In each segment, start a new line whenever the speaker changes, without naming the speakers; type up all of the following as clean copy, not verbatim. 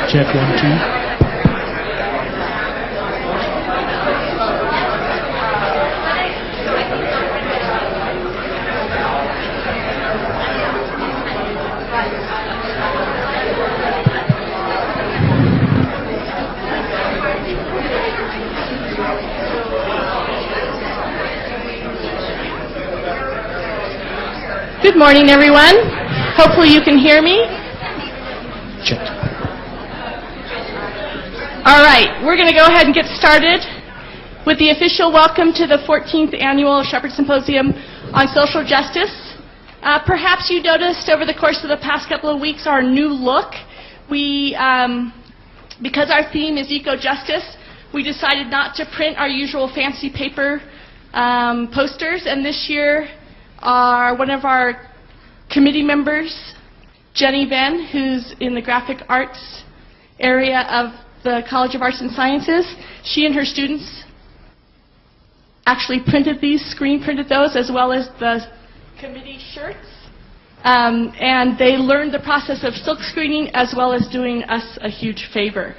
Check 1, 2.
Good morning, everyone. Hopefully you can hear me.
Check.
All right, we're going to go ahead and get started with the official welcome to the 14th Annual Sheppard Symposium on Social Justice. Perhaps you noticed over the course of the past couple of weeks our new look. Because our theme is eco-justice, we decided not to print our usual fancy paper posters, and this year one of our committee members, Jenny Ben, who's in the graphic arts area of the College of Arts and Sciences, she and her students actually printed these, screen printed those, as well as the committee shirts. And they learned the process of silk screening as well as doing us a huge favor.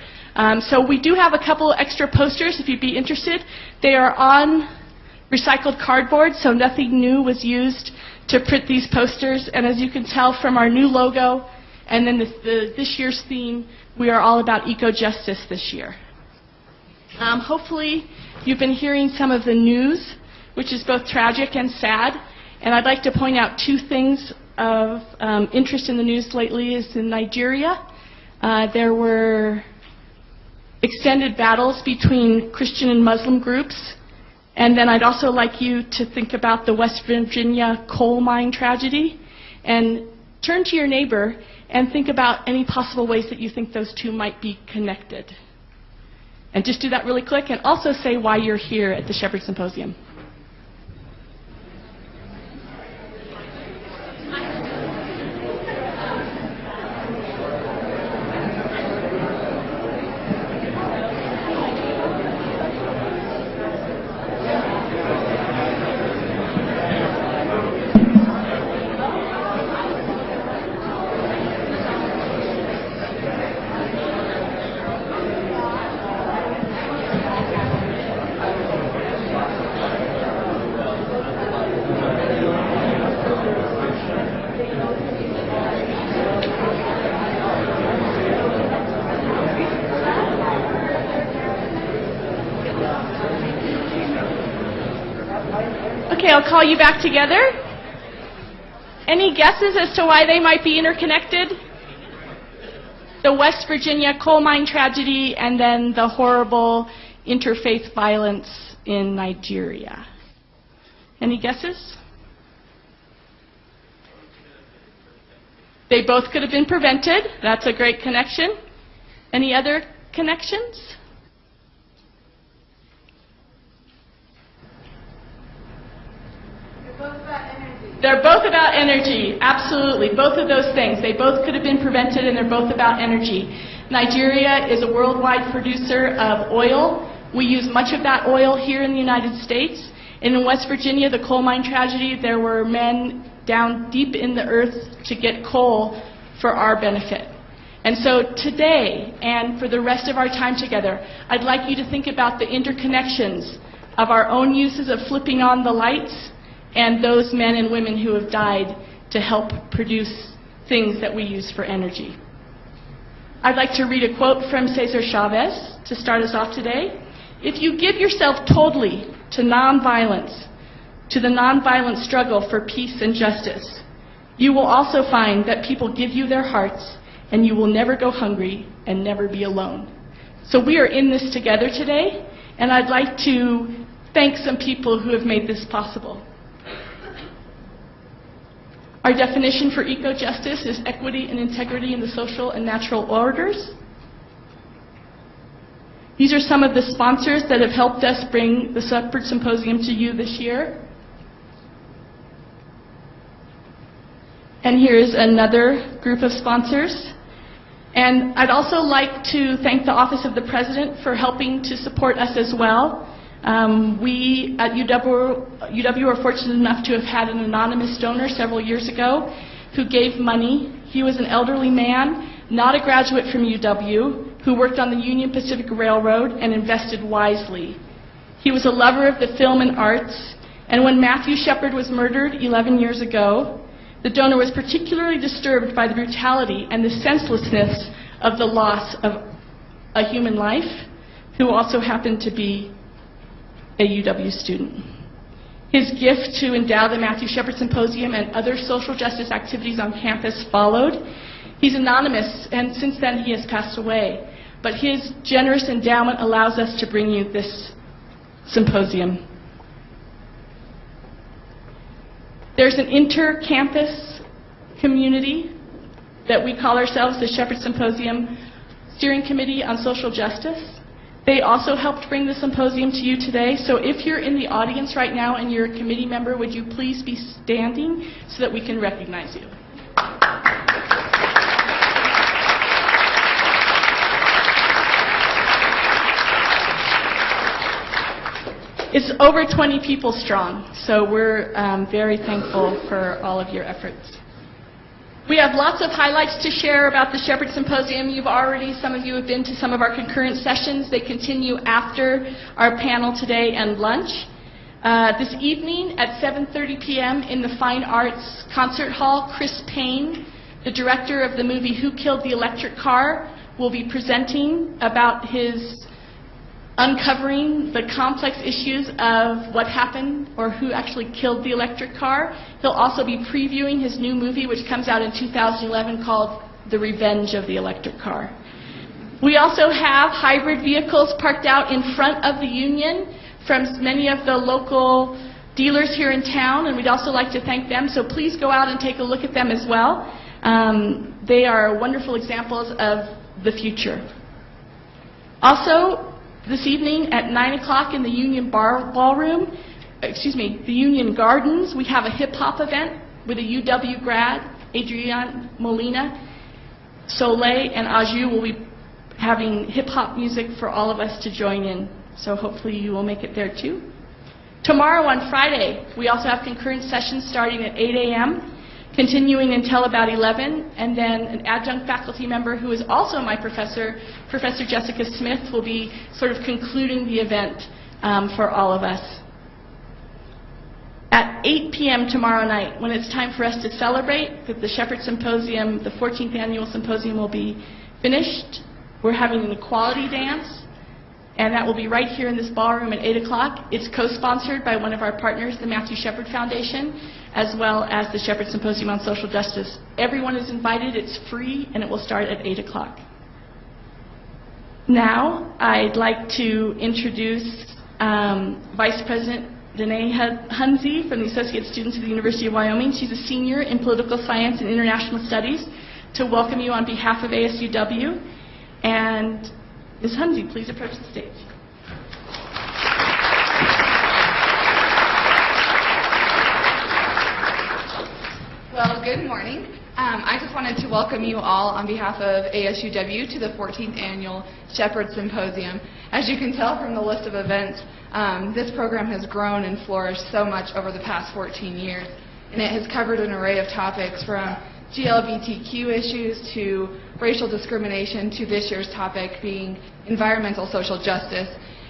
So we do have a couple extra posters if you'd be interested. They are on recycled cardboard, so nothing new was used to print these posters. And as you can tell from our new logo and then this year's theme, we are all about eco-justice this year. Hopefully you've been hearing some of the news, which is both tragic and sad. And I'd like to point out two things of interest in the news lately. Is in Nigeria. There were extended battles between Christian and Muslim groups. And then I'd also like you to think about the West Virginia coal mine tragedy and turn to your neighbor and think about any possible ways that you think those two might be connected. And just do that really quick and also say why you're here at the Sheppard Symposium. Okay, I'll call you back together. Any guesses as to why they might be interconnected? The West Virginia coal mine tragedy and then the horrible interfaith violence in Nigeria. Any guesses? They both could have been prevented. That's a great connection. Any other connections? They're both about energy, absolutely. Both of those things. They both could have been prevented, and they're both about energy. Nigeria is a worldwide producer of oil. We use much of that oil here in the United States. And in West Virginia, the coal mine tragedy, there were men down deep in the earth to get coal for our benefit. And so today, and for the rest of our time together, I'd like you to think about the interconnections of our own uses of flipping on the lights and those men and women who have died to help produce things that we use for energy. I'd like to read a quote from Cesar Chavez to start us off today. If you give yourself totally to nonviolence, to the nonviolent struggle for peace and justice. You will also find that people give you their hearts, and you will never go hungry and never be alone. So we are in this together today, and I'd like to thank some people who have made this possible. Our definition for eco-justice is equity and integrity in the social and natural orders. These are some of the sponsors that have helped us bring the Sheppard Symposium to you this year. And here's another group of sponsors. And I'd also like to thank the Office of the President for helping to support us as well. We at UW were fortunate enough to have had an anonymous donor several years ago who gave money. He was an elderly man, not a graduate from UW, who worked on the Union Pacific Railroad and invested wisely. He was a lover of the film and arts, and when Matthew Sheppard was murdered 11 years ago, the donor was particularly disturbed by the brutality and the senselessness of the loss of a human life who also happened to be a UW student. His gift to endow the Matthew Sheppard Symposium and other social justice activities on campus followed. He's anonymous, and since then he has passed away. But his generous endowment allows us to bring you this symposium. There's an inter-campus community that we call ourselves the Sheppard Symposium Steering Committee on Social Justice. They also helped bring the symposium to you today. So if you're in the audience right now and you're a committee member, would you please be standing so that we can recognize you? It's over 20 people strong, so we're very thankful for all of your efforts. We have lots of highlights to share about the Sheppard Symposium. Some of you have been to some of our concurrent sessions. They continue after our panel today and lunch. This evening at 7:30 p.m. in the Fine Arts Concert Hall, Chris Payne, the director of the movie Who Killed the Electric Car, will be presenting about his uncovering the complex issues of what happened or who actually killed the electric car. He'll also be previewing his new movie, which comes out in 2011, called The Revenge of the Electric Car. We also have hybrid vehicles parked out in front of the Union from many of the local dealers here in town, and we'd also like to thank them, so please go out and take a look at them as well. They are wonderful examples of the future. Also, this evening at 9 o'clock in the Union the Union Gardens, we have a hip-hop event with a UW grad, Adrian Molina. Soleil and Aju will be having hip-hop music for all of us to join in, so hopefully you will make it there too. Tomorrow on Friday, we also have concurrent sessions starting at 8 a.m., continuing until about 11, and then an adjunct faculty member who is also my professor, Professor Jessica Smith, will be sort of concluding the event for all of us. At 8 p.m. tomorrow night, when it's time for us to celebrate that the Sheppard Symposium, the 14th annual symposium, will be finished, we're having an equality dance, and that will be right here in this ballroom at 8 o'clock. It's co-sponsored by one of our partners, the Matthew Sheppard Foundation, as well as the Sheppard Symposium on Social Justice. Everyone is invited, it's free, and it will start at 8 o'clock. Now, I'd like to introduce Vice President Danae Hunzi from the Associate Students of the University of Wyoming. She's a senior in Political Science and International Studies, to welcome you on behalf of ASUW. And Ms. Hunzi, please approach the stage.
Well, good morning. I just wanted to welcome you all on behalf of ASUW to the 14th Annual Sheppard Symposium. As you can tell from the list of events, this program has grown and flourished so much over the past 14 years, and it has covered an array of topics from GLBTQ issues to racial discrimination to this year's topic being environmental social justice.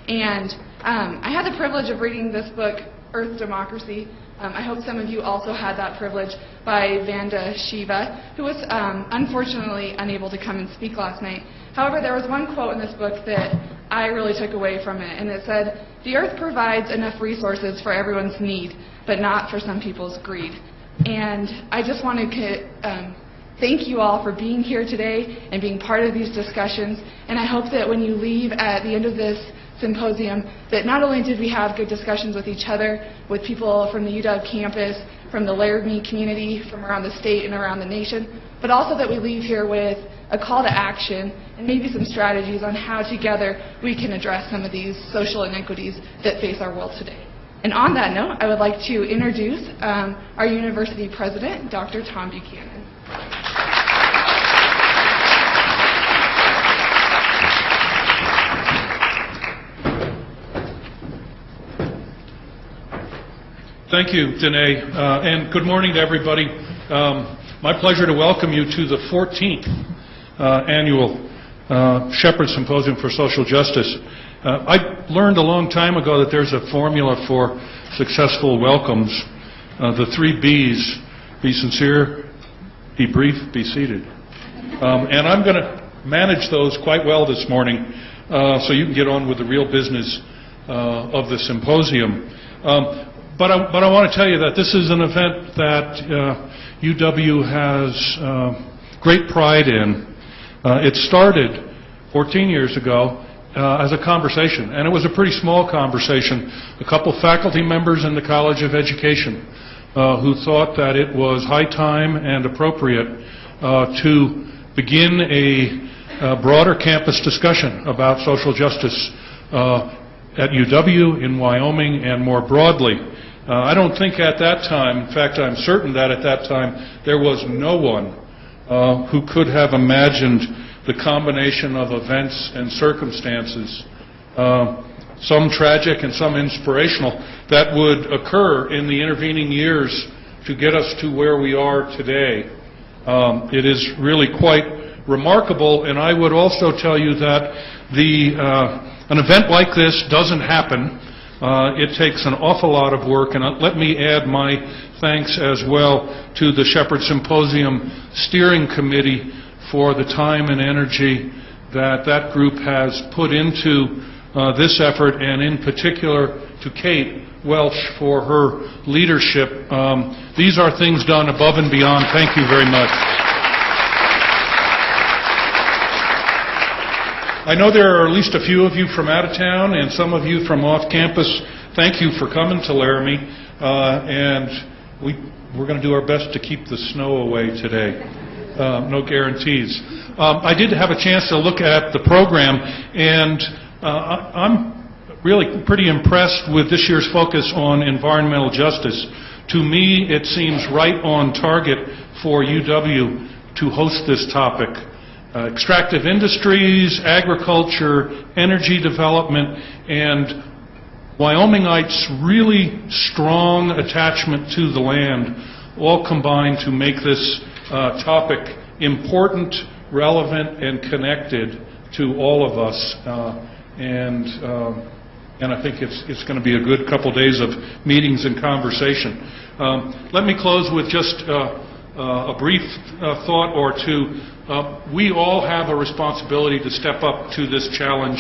And I had the privilege of reading this book, Earth Democracy. I hope some of you also had that privilege, by Vanda Shiva, who was unfortunately unable to come and speak last night. However, there was one quote in this book that I really took away from it, and it said, "The earth provides enough resources for everyone's need, but not for some people's greed." And I just want to thank you all for being here today and being part of these discussions, and I hope that when you leave at the end of this symposium, that not only did we have good discussions with each other, with people from the UW campus, from the Laramie community, from around the state and around the nation, but also that we leave here with a call to action and maybe some strategies on how together we can address some of these social inequities that face our world today. And on that note, I would like to introduce our university president, Dr. Tom Buchanan.
Thank you, Danae, and good morning to everybody. My pleasure to welcome you to the 14th annual Sheppard Symposium for Social Justice. I learned a long time ago that there's a formula for successful welcomes. The 3 B's: be sincere, be brief, be seated. And I'm going to manage those quite well this morning so you can get on with the real business of the symposium. But I want to tell you that this is an event that UW has great pride in. It started 14 years ago as a conversation, and it was a pretty small conversation. A couple faculty members in the College of Education who thought that it was high time and appropriate to begin a broader campus discussion about social justice at UW, in Wyoming, and more broadly. I don't think at that time, in fact I'm certain that at that time there was no one who could have imagined the combination of events and circumstances, some tragic and some inspirational, that would occur in the intervening years to get us to where we are today. It is really quite remarkable, and I would also tell you that an event like this doesn't happen. It takes an awful lot of work, and let me add my thanks as well to the Sheppard Symposium Steering Committee for the time and energy that group has put into this effort, and in particular to Kate Welch for her leadership. These are things done above and beyond. Thank you very much. I know there are at least a few of you from out of town and some of you from off campus. Thank you for coming to Laramie, and we're going to do our best to keep the snow away today. No guarantees. I did have a chance to look at the program, and I'm really pretty impressed with this year's focus on environmental justice. To me, it seems right on target for UW to host this topic. Extractive industries, agriculture, energy development, and Wyomingites' really strong attachment to the land all combine to make this topic important, relevant, and connected to all of us. And I think it's going to be a good couple days of meetings and conversation. Let me close with just a brief thought or two. We all have a responsibility to step up to this challenge,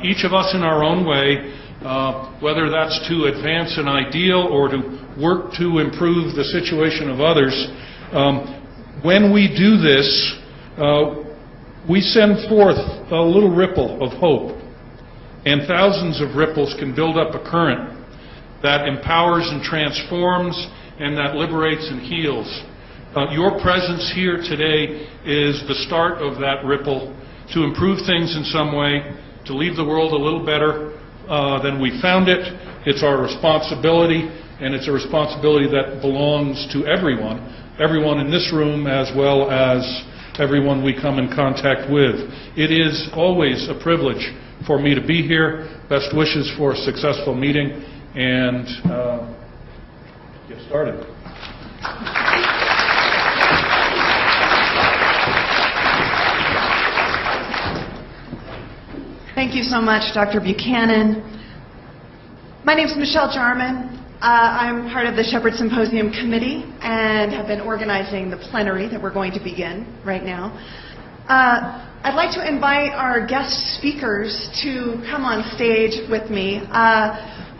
each of us in our own way, whether that's to advance an ideal or to work to improve the situation of others. When we do this, we send forth a little ripple of hope, and thousands of ripples can build up a current that empowers and transforms and that liberates and heals. Your presence here today is the start of that ripple to improve things in some way, to leave the world a little better than we found it. It's our responsibility, and it's a responsibility that belongs to everyone in this room as well as everyone we come in contact with. It is always a privilege for me to be here. Best wishes for a successful meeting, and get started.
Thank you so much, Dr. Buchanan. My name is Michelle Jarman. I'm part of the Sheppard Symposium Committee and have been organizing the plenary that we're going to begin right now. I'd like to invite our guest speakers to come on stage with me.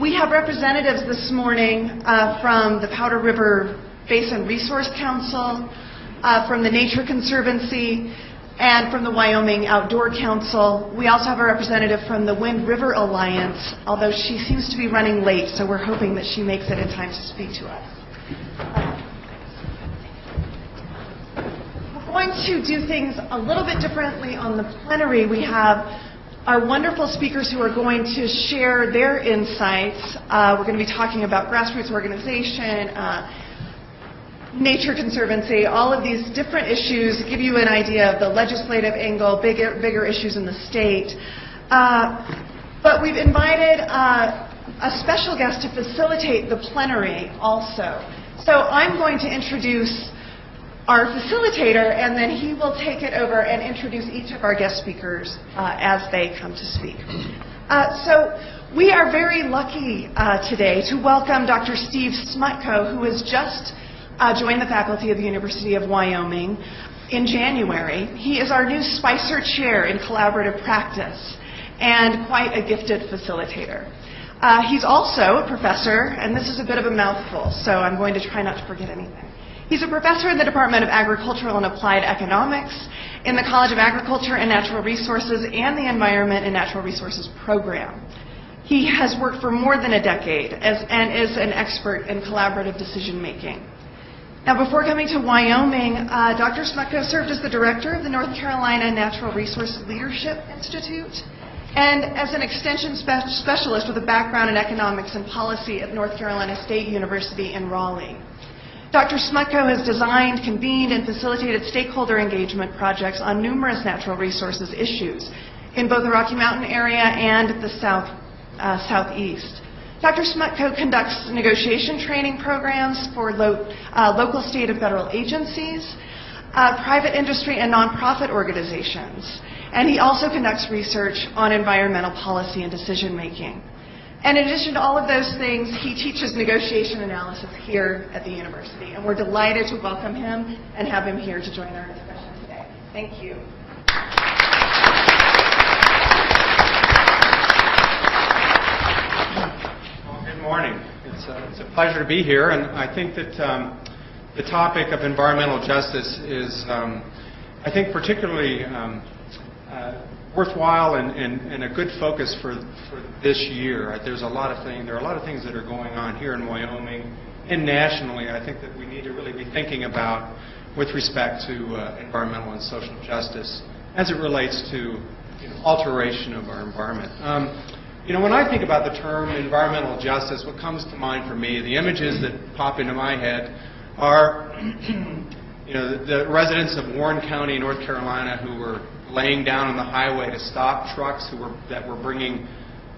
We have representatives this morning from the Powder River Basin Resource Council, from the Nature Conservancy, and from the Wyoming Outdoor Council. We also have a representative from the Wind River Alliance, although she seems to be running late, so we're hoping that she makes it in time to speak to us. We're going to do things a little bit differently on the plenary. We have our wonderful speakers who are going to share their insights. We're going to be talking about grassroots organization, Nature Conservancy, all of these different issues, give you an idea of the legislative angle, bigger issues in the state. But we've invited a special guest to facilitate the plenary also. So I'm going to introduce our facilitator, and then he will take it over and introduce each of our guest speakers as they come to speak. So we are very lucky today to welcome Dr. Steve Smutko, who has just joined the faculty of the University of Wyoming in January. He is our new Spicer Chair in Collaborative Practice and quite a gifted facilitator. He's also a professor, and this is a bit of a mouthful, so I'm going to try not to forget anything. He's a professor in the Department of Agricultural and Applied Economics in the College of Agriculture and Natural Resources and the Environment and Natural Resources program. He has worked for more than a decade and is an expert in collaborative decision making. Now, before coming to Wyoming, Dr. Smutko served as the director of the North Carolina Natural Resource Leadership Institute and as an extension specialist with a background in economics and policy at North Carolina State University in Raleigh. Dr. Smutko has designed, convened, and facilitated stakeholder engagement projects on numerous natural resources issues in both the Rocky Mountain area and the southeast. Dr. Smutko conducts negotiation training programs for local, state, and federal agencies, private industry, and nonprofit organizations. And he also conducts research on environmental policy and decision making. And in addition to all of those things, he teaches negotiation analysis here at the university. And we're delighted to welcome him and have him here to join our discussion today. Thank you.
Good morning. It's a pleasure to be here, and I think that the topic of environmental justice is, I think, particularly worthwhile and a good focus for this year. There's a lot of things. There are a lot of things that are going on here in Wyoming and nationally. I think that we need to really be thinking about with respect to environmental and social justice as it relates to alteration of our environment. When I think about the term environmental justice, what comes to mind for me, the images that pop into my head are, the residents of Warren County, North Carolina, who were laying down on the highway to stop trucks that were bringing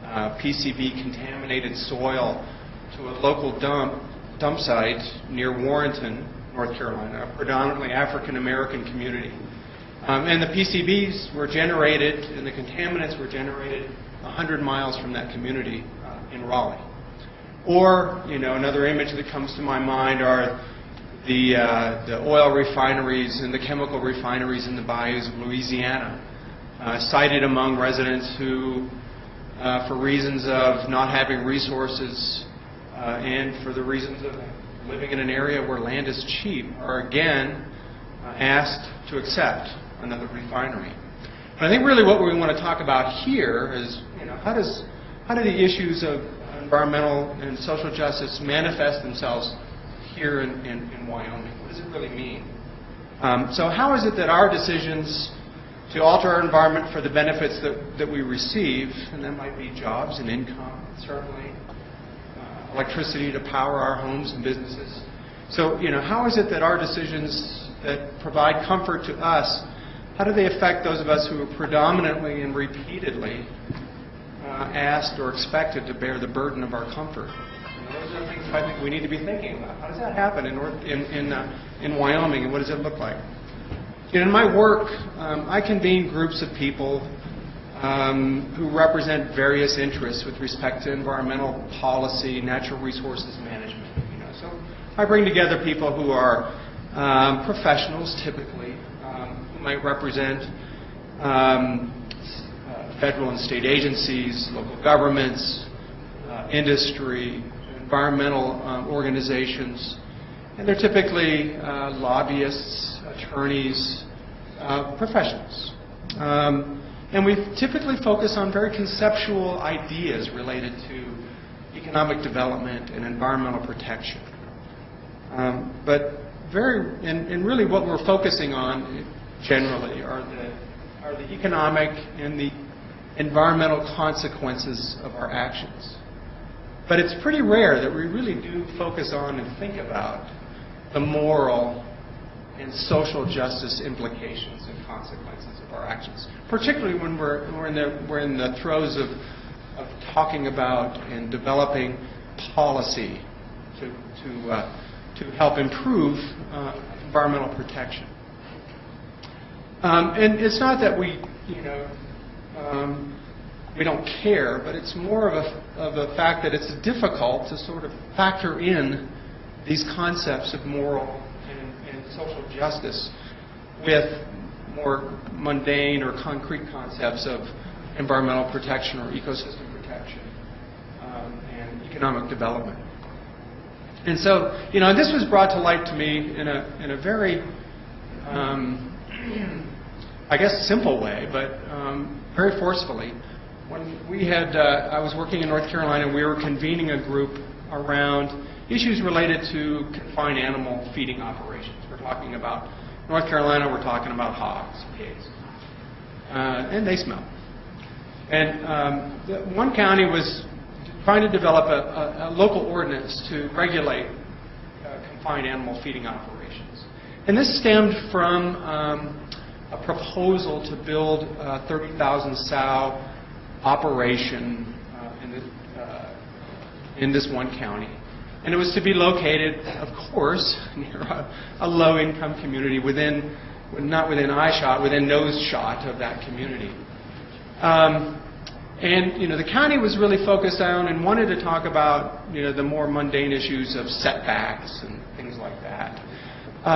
PCB-contaminated soil to a local dump site near Warrenton, North Carolina, a predominantly African-American community. And the PCBs were generated, and the contaminants were generated 100 miles from that community in Raleigh. Or, another image that comes to my mind are the oil refineries and the chemical refineries in the bayous of Louisiana, cited among residents who, for reasons of not having resources and for the reasons of living in an area where land is cheap, are again asked to accept another refinery. And I think really what we want to talk about here is, how do the issues of environmental and social justice manifest themselves here in Wyoming? What does it really mean? So how is it that our decisions to alter our environment for the benefits that we receive, and that might be jobs and income, certainly, electricity to power our homes and businesses. So, how is it that our decisions that provide comfort to us, how do they affect those of us who are predominantly and repeatedly asked or expected to bear the burden of our comfort? Those are the things I think we need to be thinking about. How does that happen in Wyoming, and what does it look like? In my work, I convene groups of people who represent various interests with respect to environmental policy, natural resources management. So I bring together people who are professionals, typically, who might represent federal and state agencies, local governments, industry, environmental organizations, and they're typically lobbyists, attorneys, professionals. And we typically focus on very conceptual ideas related to economic development and environmental protection. And really what we're focusing on generally are the economic and the environmental consequences of our actions. But it's pretty rare that we really do focus on and think about the moral and social justice implications and consequences of our actions, particularly when we're in the throes of talking about and developing policy to help improve environmental protection. And it's not that we don't care, but it's more of a fact that it's difficult to sort of factor in these concepts of moral and social justice with more mundane or concrete concepts of environmental protection or ecosystem protection and economic development. And so, this was brought to light to me in a very, I guess, simple way, but very forcefully. When I was working in North Carolina, we were convening a group around issues related to confined animal feeding operations. We're talking about North Carolina, we're talking about hogs, pigs, and they smell. And one county was trying to develop a local ordinance to regulate confined animal feeding operations. And this stemmed from a proposal to build a 30,000 sow operation in this one county. And it was to be located, of course, near a low-income community not within eye-shot, within nose-shot of that community. And the county was really focused on and wanted to talk about the more mundane issues of setbacks and things like that.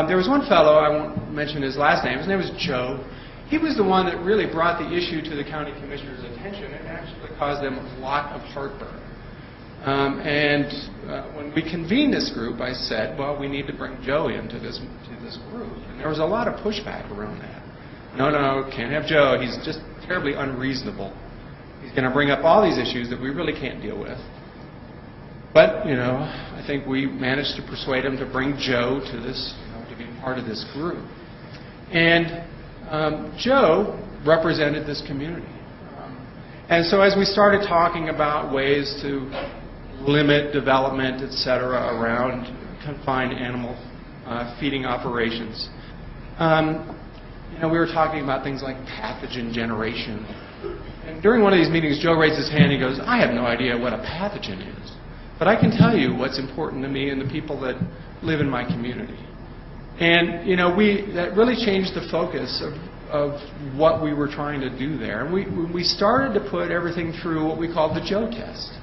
There was one fellow, I won't mention his last name, his name was Joe. He was the one that really brought the issue to the county commissioner's attention and actually caused them a lot of heartburn. When we convened this group, I said, well, we need to bring Joe into this group. And there was a lot of pushback around that. No, can't have Joe. He's just terribly unreasonable. He's going to bring up all these issues that we really can't deal with. But, I think we managed to persuade him to bring Joe to this, to be part of this group. And Joe represented this community. And so as we started talking about ways to limit development, et cetera, around confined animal feeding operations, we were talking about things like pathogen generation. And during one of these meetings, Joe raised his hand and he goes, I have no idea what a pathogen is, but I can tell you what's important to me and the people that live in my community. And, that really changed the focus of what we were trying to do there. And we started to put everything through what we called the Joe test.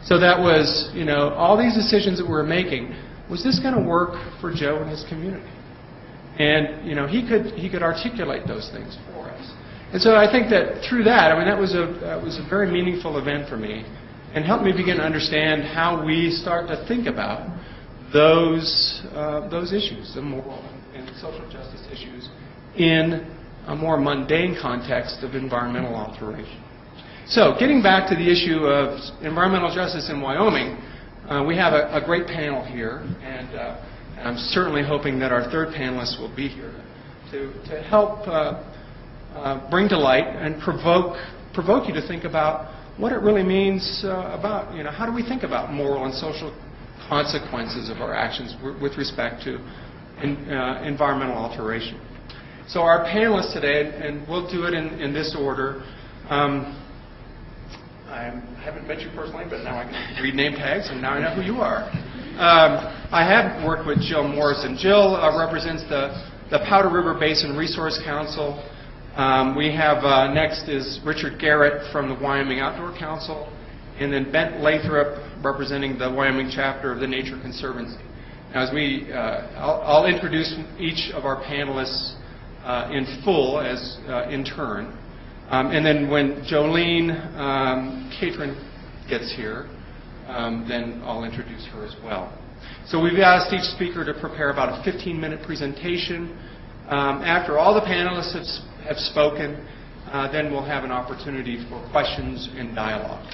So that was, all these decisions that we were making, was this going to work for Joe and his community? And, he could articulate those things for us. And so I think that through that, that was a very meaningful event for me and helped me begin to understand how we start to think about those issues, the moral and social justice issues, in a more mundane context of environmental alteration. So, getting back to the issue of environmental justice in Wyoming, we have a great panel here, and I'm certainly hoping that our third panelist will be here to help bring to light and provoke you to think about what it really means about, how do we think about moral and social consequences of our actions with respect to environmental alteration. So our panelists today, and we'll do it in this order. I haven't met you personally, but now I can read name tags, and now I know who you are. I have worked with Jill Morrison. Jill represents the Powder River Basin Resource Council. We have next is Richard Garrett from the Wyoming Outdoor Council, and then Brenton Lathrop representing the Wyoming chapter of the Nature Conservancy. Now, as I'll introduce each of our panelists in full as intern. And then when Jolene Catron gets here, then I'll introduce her as well. So we've asked each speaker to prepare about a 15-minute presentation. After all the panelists have spoken, then we'll have an opportunity for questions and dialogue.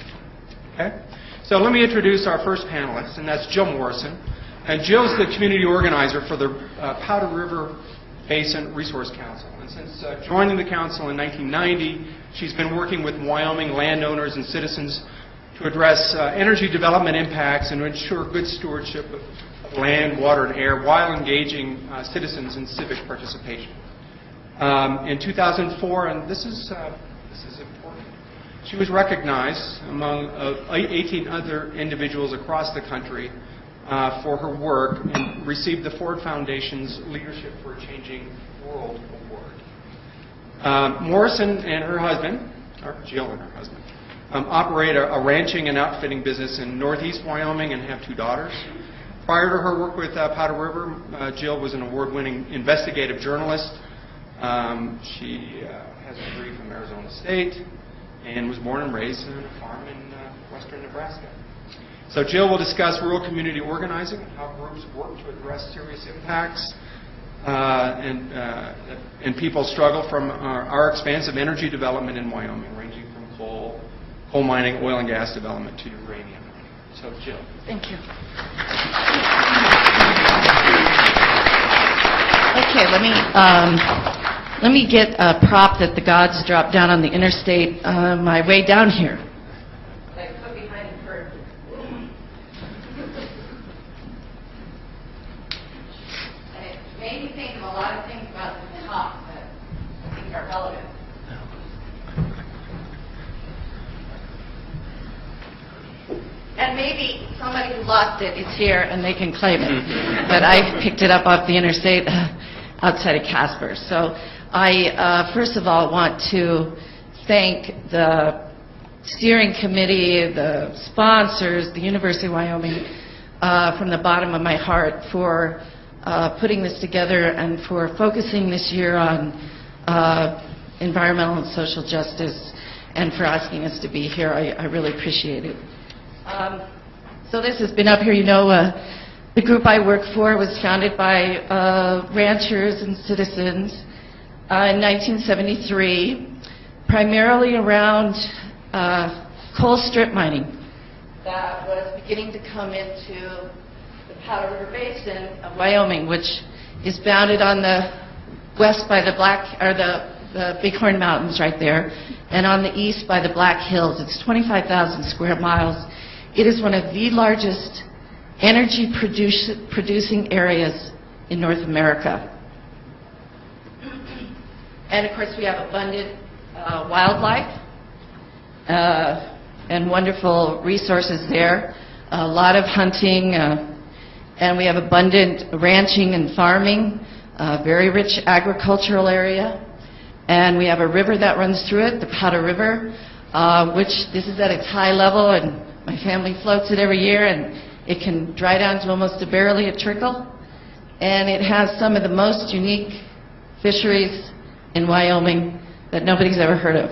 Okay? So let me introduce our first panelist, and that's Jill Morrison. And Jill's the community organizer for the Powder River Basin Resource Council. And since joining the council in 1990, she's been working with Wyoming landowners and citizens to address energy development impacts and to ensure good stewardship of land, water, and air while engaging citizens in civic participation. In 2004, and this is important, she was recognized among 18 other individuals across the country for her work and received the Ford Foundation's Leadership for a Changing World Award. Morrison and her husband, or Jill and her husband, operate a ranching and outfitting business in northeast Wyoming and have 2 daughters. Prior to her work with Powder River, Jill was an award-winning investigative journalist. She has a degree from Arizona State and was born and raised on a farm in western Nebraska. So Jill will discuss rural community organizing and how groups work to address serious impacts and people's struggle from our expansive energy development in Wyoming, ranging from coal mining, oil and gas development to uranium. So Jill.
Thank you. Okay, let me get a prop that the gods dropped down on the interstate on my way down here. I put behind the curtain. And it made me think of a lot of things about the top that I think are relevant. And maybe somebody who lost it is here and they can claim it. But I picked it up off the interstate outside of Casper. So I, first of all, want to thank the steering committee, the sponsors, the University of Wyoming, from the bottom of my heart for putting this together and for focusing this year on environmental and social justice and for asking us to be here. I really appreciate it. So this has been up here. You know, the group I work for was founded by ranchers and citizens in 1973, primarily around coal strip mining that was beginning to come into the Powder River Basin of Wyoming, which is bounded on the west by the the Bighorn Mountains right there, and on the east by the Black Hills. It's 25,000 square miles. It is one of the largest energy producing areas in North America. And of course we have abundant wildlife and wonderful resources there, a lot of hunting, and we have abundant ranching and farming, a very rich agricultural area, and we have a river that runs through it, the Powder River, which this is at its high level, and my family floats it every year, and it can dry down to almost barely a trickle. And it has some of the most unique fisheries in Wyoming that nobody's ever heard of.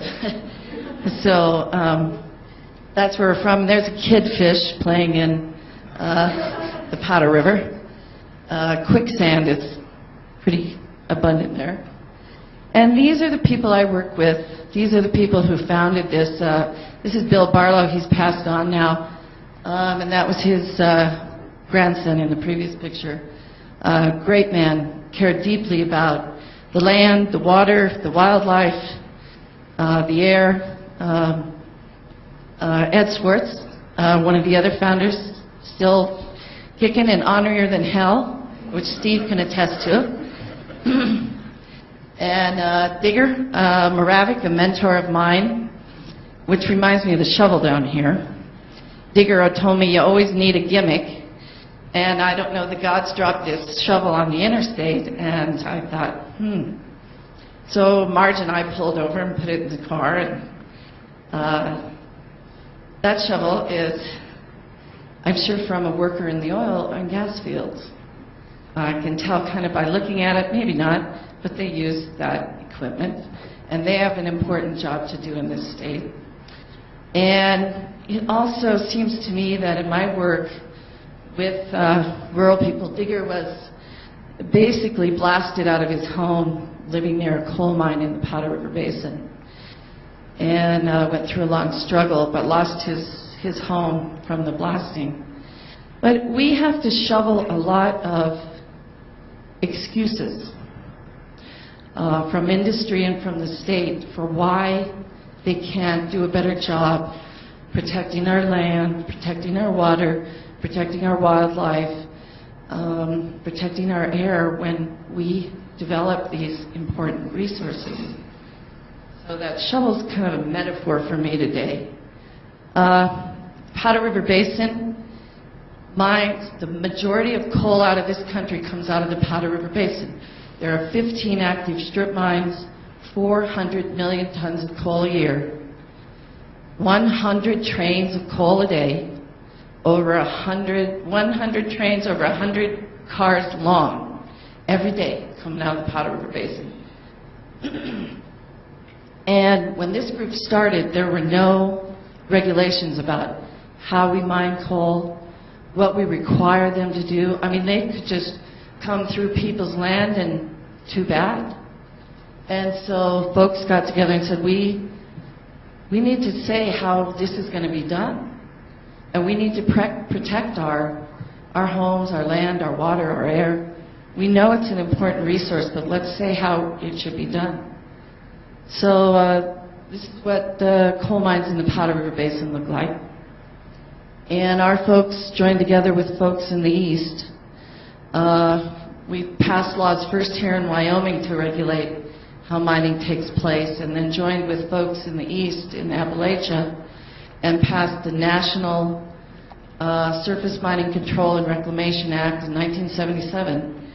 So that's where we're from. There's a kidfish playing in the Powder River. Quicksand is pretty abundant there. And these are the people I work with. These are the people who founded this. This is Bill Barlow. He's passed on now. And that was his grandson in the previous picture. Great man, cared deeply about the land, the water, the wildlife, the air. Ed Swartz, one of the other founders, still kicking and honorier than hell, which Steve can attest to. And Digger Moravik, a mentor of mine, which reminds me of the shovel down here. Digger told me you always need a gimmick, and I don't know, the gods dropped this shovel on the interstate, and I thought, So Marge and I pulled over and put it in the car, and that shovel is, I'm sure, from a worker in the oil and gas fields. I can tell kind of by looking at it, maybe not, but they use that equipment. And they have an important job to do in this state. And it also seems to me that in my work with rural people, Digger was basically blasted out of his home, living near a coal mine in the Powder River Basin. And went through a long struggle, but lost his home from the blasting. But we have to shovel a lot of excuses from industry and from the state for why they can't do a better job protecting our land, protecting our water, protecting our wildlife, protecting our air when we develop these important resources. So that shovel's kind of a metaphor for me today. Powder River Basin, the majority of coal out of this country comes out of the Powder River Basin. There are 15 active strip mines, 400 million tons of coal a year, 100 trains of coal a day, over 100 trains over 100 cars long every day coming out of the Powder River Basin. And when this group started, there were no regulations about how we mine coal, what we require them to do. I mean, they could just come through people's land and too bad. And so folks got together and said, we need to say how this is going to be done. And we need to protect our homes, our land, our water, our air. We know it's an important resource, but let's say how it should be done. So this is what the coal mines in the Powder River Basin look like. And our folks joined together with folks in the East. We passed laws first here in Wyoming to regulate how mining takes place, and then joined with folks in the East, in Appalachia, and passed the National Surface Mining Control and Reclamation Act in 1977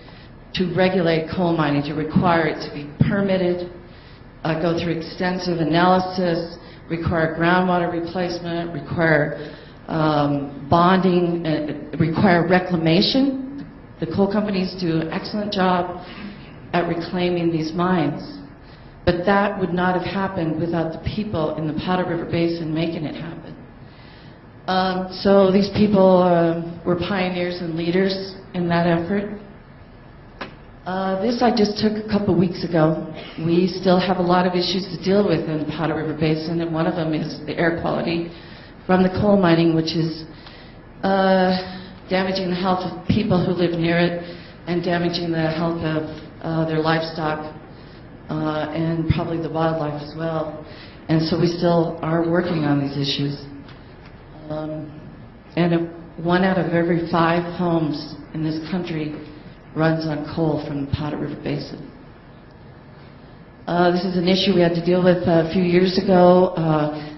to regulate coal mining, to require it to be permitted, go through extensive analysis, require groundwater replacement, require bonding, require reclamation. The coal companies do an excellent job at reclaiming these mines. But that would not have happened without the people in the Powder River Basin making it happen. So these people were pioneers and leaders in that effort. This I just took a couple weeks ago. We still have a lot of issues to deal with in the Powder River Basin, and one of them is the air quality from the coal mining, which is damaging the health of people who live near it and damaging the health of their livestock and probably the wildlife as well. And so we still are working on these issues. And 1 out of every 5 homes in this country runs on coal from the Powder River Basin. This is an issue we had to deal with a few years ago.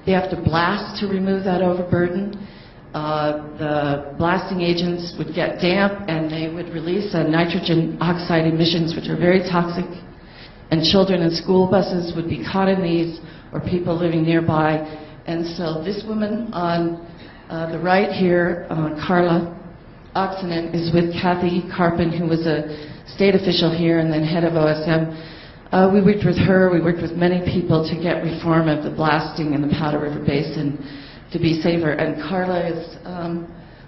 They have to blast to remove that overburden. The blasting agents would get damp and they would release nitrogen oxide emissions, which are very toxic. And children in school buses would be caught in these, or people living nearby. And so this woman on the right here, Carla Oxenen, is with Kathy Carpin, who was a state official here and then head of OSM. We worked with her, we worked with many people to get reform of the blasting in the Powder River Basin to be safer. And Carla is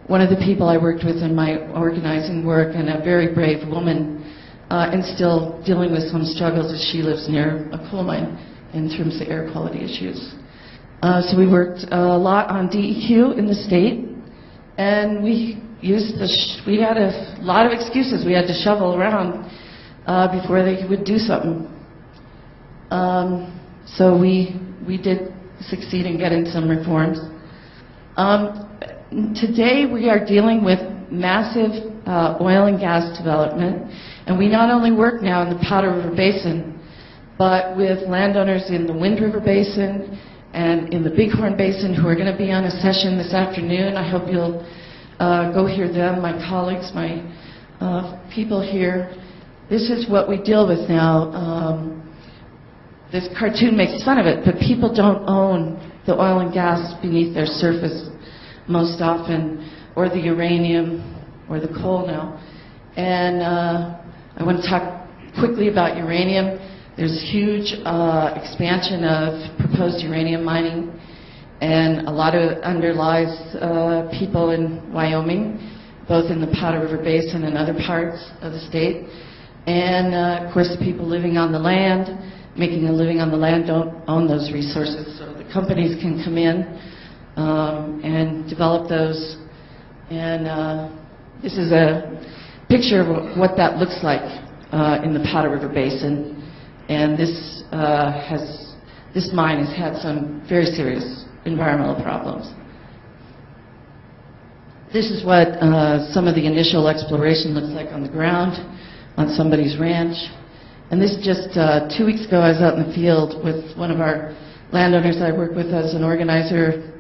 one of the people I worked with in my organizing work, and a very brave woman, and still dealing with some struggles as she lives near a coal mine in terms of air quality issues. So we worked a lot on DEQ in the state, and we used we had a lot of excuses. We had to shovel around before they would do something. So we did succeed in getting some reforms. Today we are dealing with massive oil and gas development, and we not only work now in the Powder River Basin, but with landowners in the Wind River Basin and in the Bighorn Basin who are going to be on a session this afternoon. I hope you'll go hear them, my colleagues, my people here. This is what we deal with now. This cartoon makes fun of it, but people don't own the oil and gas beneath their surface most often, or the uranium, or the coal now. And I want to talk quickly about uranium. There's huge expansion of proposed uranium mining, and a lot of it underlies people in Wyoming, both in the Powder River Basin and other parts of the state. And of course, the people living on the land, making a living on the land, don't own those resources, so the companies can come in and develop those. And this is a picture of what that looks like in the Powder River Basin. And this mine has had some very serious environmental problems. This is what some of the initial exploration looks like on the ground on somebody's ranch. And this just 2 weeks ago, I was out in the field with one of our landowners I work with as an organizer,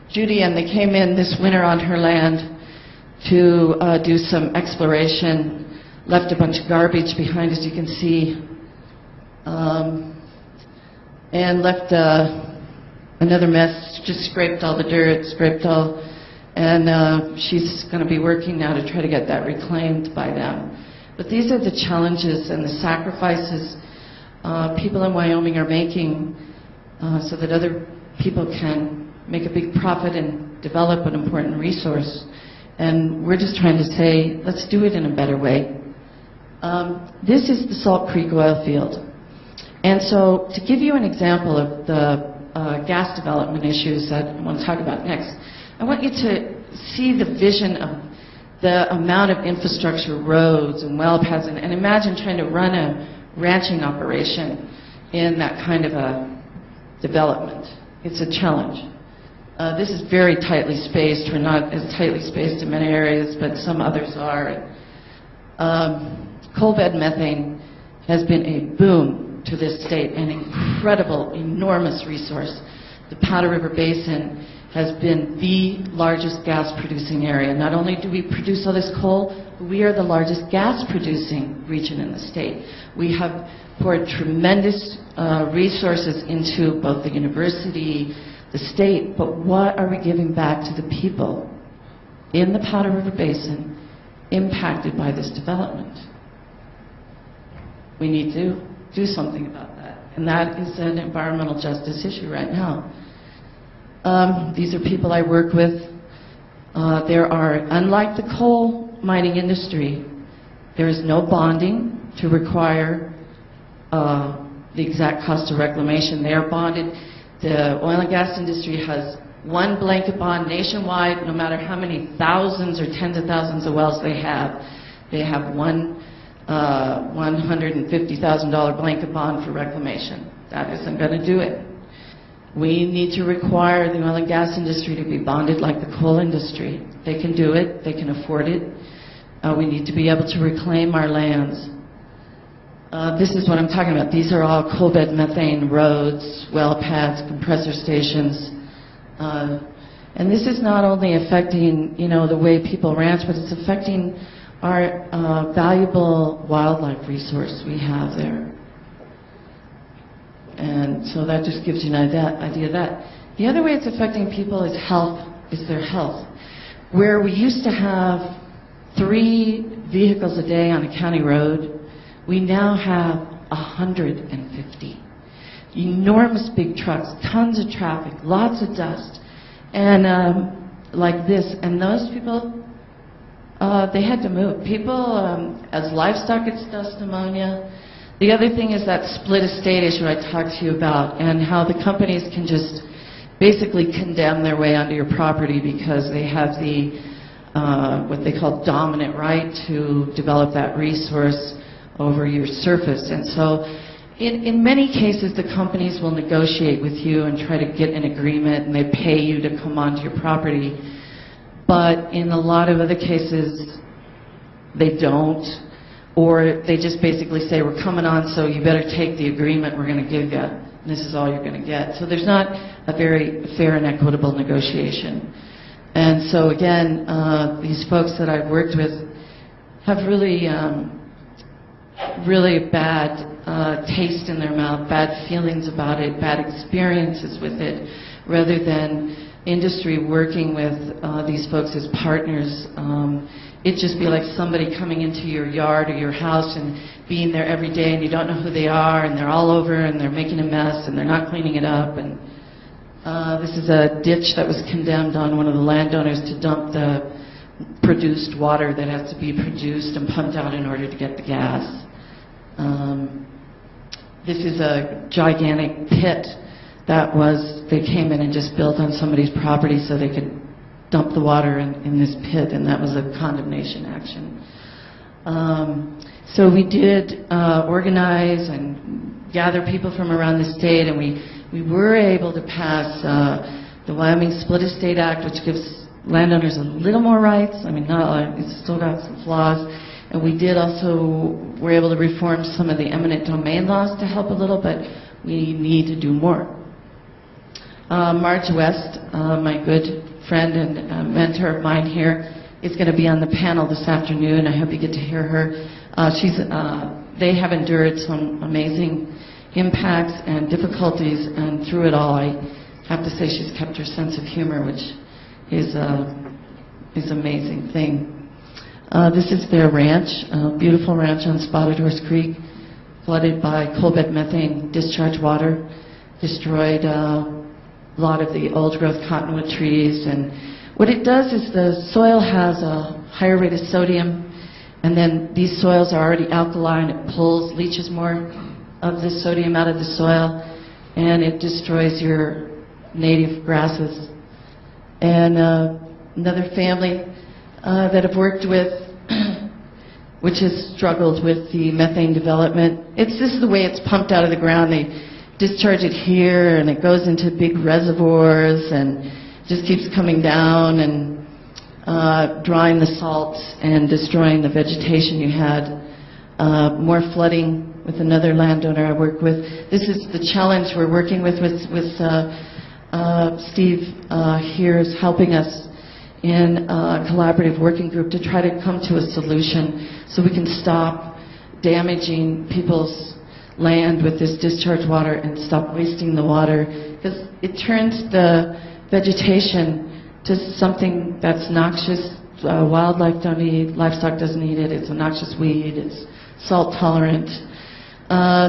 Judy, and they came in this winter on her land to do some exploration, left a bunch of garbage behind, as you can see, and left another mess, just scraped all the dirt, scraped all, and she's going to be working now to try to get that reclaimed by them. But these are the challenges and the sacrifices people in Wyoming are making so that other people can make a big profit and develop an important resource. And we're just trying to say, let's do it in a better way. This is the Salt Creek oil field. And so to give you an example of the gas development issues that I want to talk about next, I want you to see the vision of the amount of infrastructure, roads and well paths, and imagine trying to run a ranching operation in that kind of a development. It's a challenge. This is very tightly spaced. We're not as tightly spaced in many areas, but some others are. Coal bed methane has been a boom to this state, an incredible, enormous resource. The Powder River Basin has been the largest gas-producing area. Not only do we produce all this coal, but we are the largest gas-producing region in the state. We have poured tremendous resources into both the university, the state, but what are we giving back to the people in the Powder River Basin impacted by this development? We need to do something about that, and that is an environmental justice issue right now. These are people I work with. There are, unlike the coal mining industry, there is no bonding to require the exact cost of reclamation. They are bonded. The oil and gas industry has one blanket bond nationwide, no matter how many thousands or tens of thousands of wells they have. They have one $150,000 blanket bond for reclamation. That isn't going to do it. We need to require the oil and gas industry to be bonded like the coal industry. They can do it. They can afford it. We need to be able to reclaim our lands. This is what I'm talking about. These are all coal bed methane roads, well pads, compressor stations. And this is not only affecting, the way people ranch, but it's affecting our valuable wildlife resource we have there. And so that just gives you an idea of that. The other way it's affecting people is their health. Where we used to have 3 vehicles a day on a county road, we now have 150. Enormous big trucks, tons of traffic, lots of dust, and like this. And those people, they had to move. People, as livestock, it's dust pneumonia. The other thing is that split estate issue I talked to you about, and how the companies can just basically condemn their way onto your property because they have the what they call dominant right to develop that resource over your surface. And so in many cases the companies will negotiate with you and try to get an agreement, and they pay you to come onto your property. But in a lot of other cases they don't. Or they just basically say, we're coming on, so you better take the agreement we're going to give you. And this is all you're going to get. So there's not a very fair and equitable negotiation. And so again, these folks that I've worked with have really, really bad taste in their mouth, bad feelings about it, bad experiences with it, rather than industry working with these folks as partners. it'd just be like somebody coming into your yard or your house and being there every day, and you don't know who they are, and they're all over, and they're making a mess, and they're not cleaning it up. And this is a ditch that was condemned on one of the landowners to dump the produced water that has to be produced and pumped out in order to get the gas. This is a gigantic pit that they came in and just built on somebody's property so they could dump the water in this pit, and that was a condemnation action. So we did organize and gather people from around the state, and we were able to pass the Wyoming Split Estate Act, which gives landowners a little more rights. I mean, it's still got some flaws. And we did also, were able to reform some of the eminent domain laws to help a little, but we need to do more. Marge West, my good friend and mentor of mine here, is going to be on the panel this afternoon. I hope you get to hear her. They have endured some amazing impacts and difficulties, and through it all, I have to say she's kept her sense of humor, which is an amazing thing. This is their ranch, a beautiful ranch on Spotted Horse Creek, flooded by coal bed methane discharge water, destroyed a lot of the old-growth cottonwood trees. And what it does is the soil has a higher rate of sodium, and then these soils are already alkaline. It leaches more of the sodium out of the soil, and it destroys your native grasses. And another family that I've worked with, which has struggled with the methane development. This is the way it's pumped out of the ground. They discharge it here, and it goes into big reservoirs, and just keeps coming down and drawing the salts and destroying the vegetation you had. More flooding with another landowner I work with. This is the challenge we're working with Steve here is helping us in a collaborative working group to try to come to a solution so we can stop damaging people's land with this discharge water and stop wasting the water, because it turns the vegetation to something that's noxious. Wildlife don't eat, livestock doesn't eat it, it's a noxious weed, it's salt tolerant.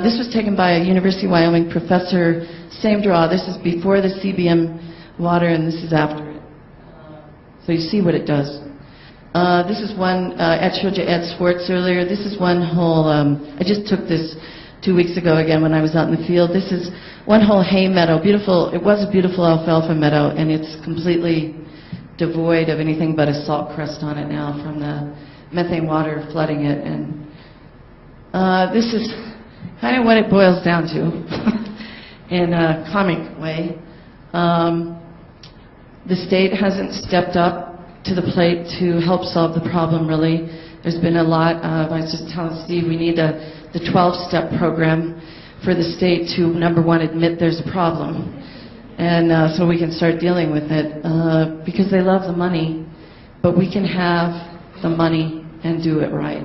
This was taken by a University of Wyoming professor, same draw. This is before the CBM water, and this is after it. So you see what it does. This is one, Ed showed you Ed Swartz earlier. This is one whole, I just took this 2 weeks ago again when I was out in the field. This is one whole hay meadow. Beautiful, it was a beautiful alfalfa meadow, and it's completely devoid of anything but a salt crust on it now from the methane water flooding it. And this is kind of what it boils down to in a comic way. The state hasn't stepped up to the plate to help solve the problem, really. There's been a lot of, I was just telling Steve, we need the 12-step program for the state to, number one, admit there's a problem, and so we can start dealing with it, because they love the money, but we can have the money and do it right.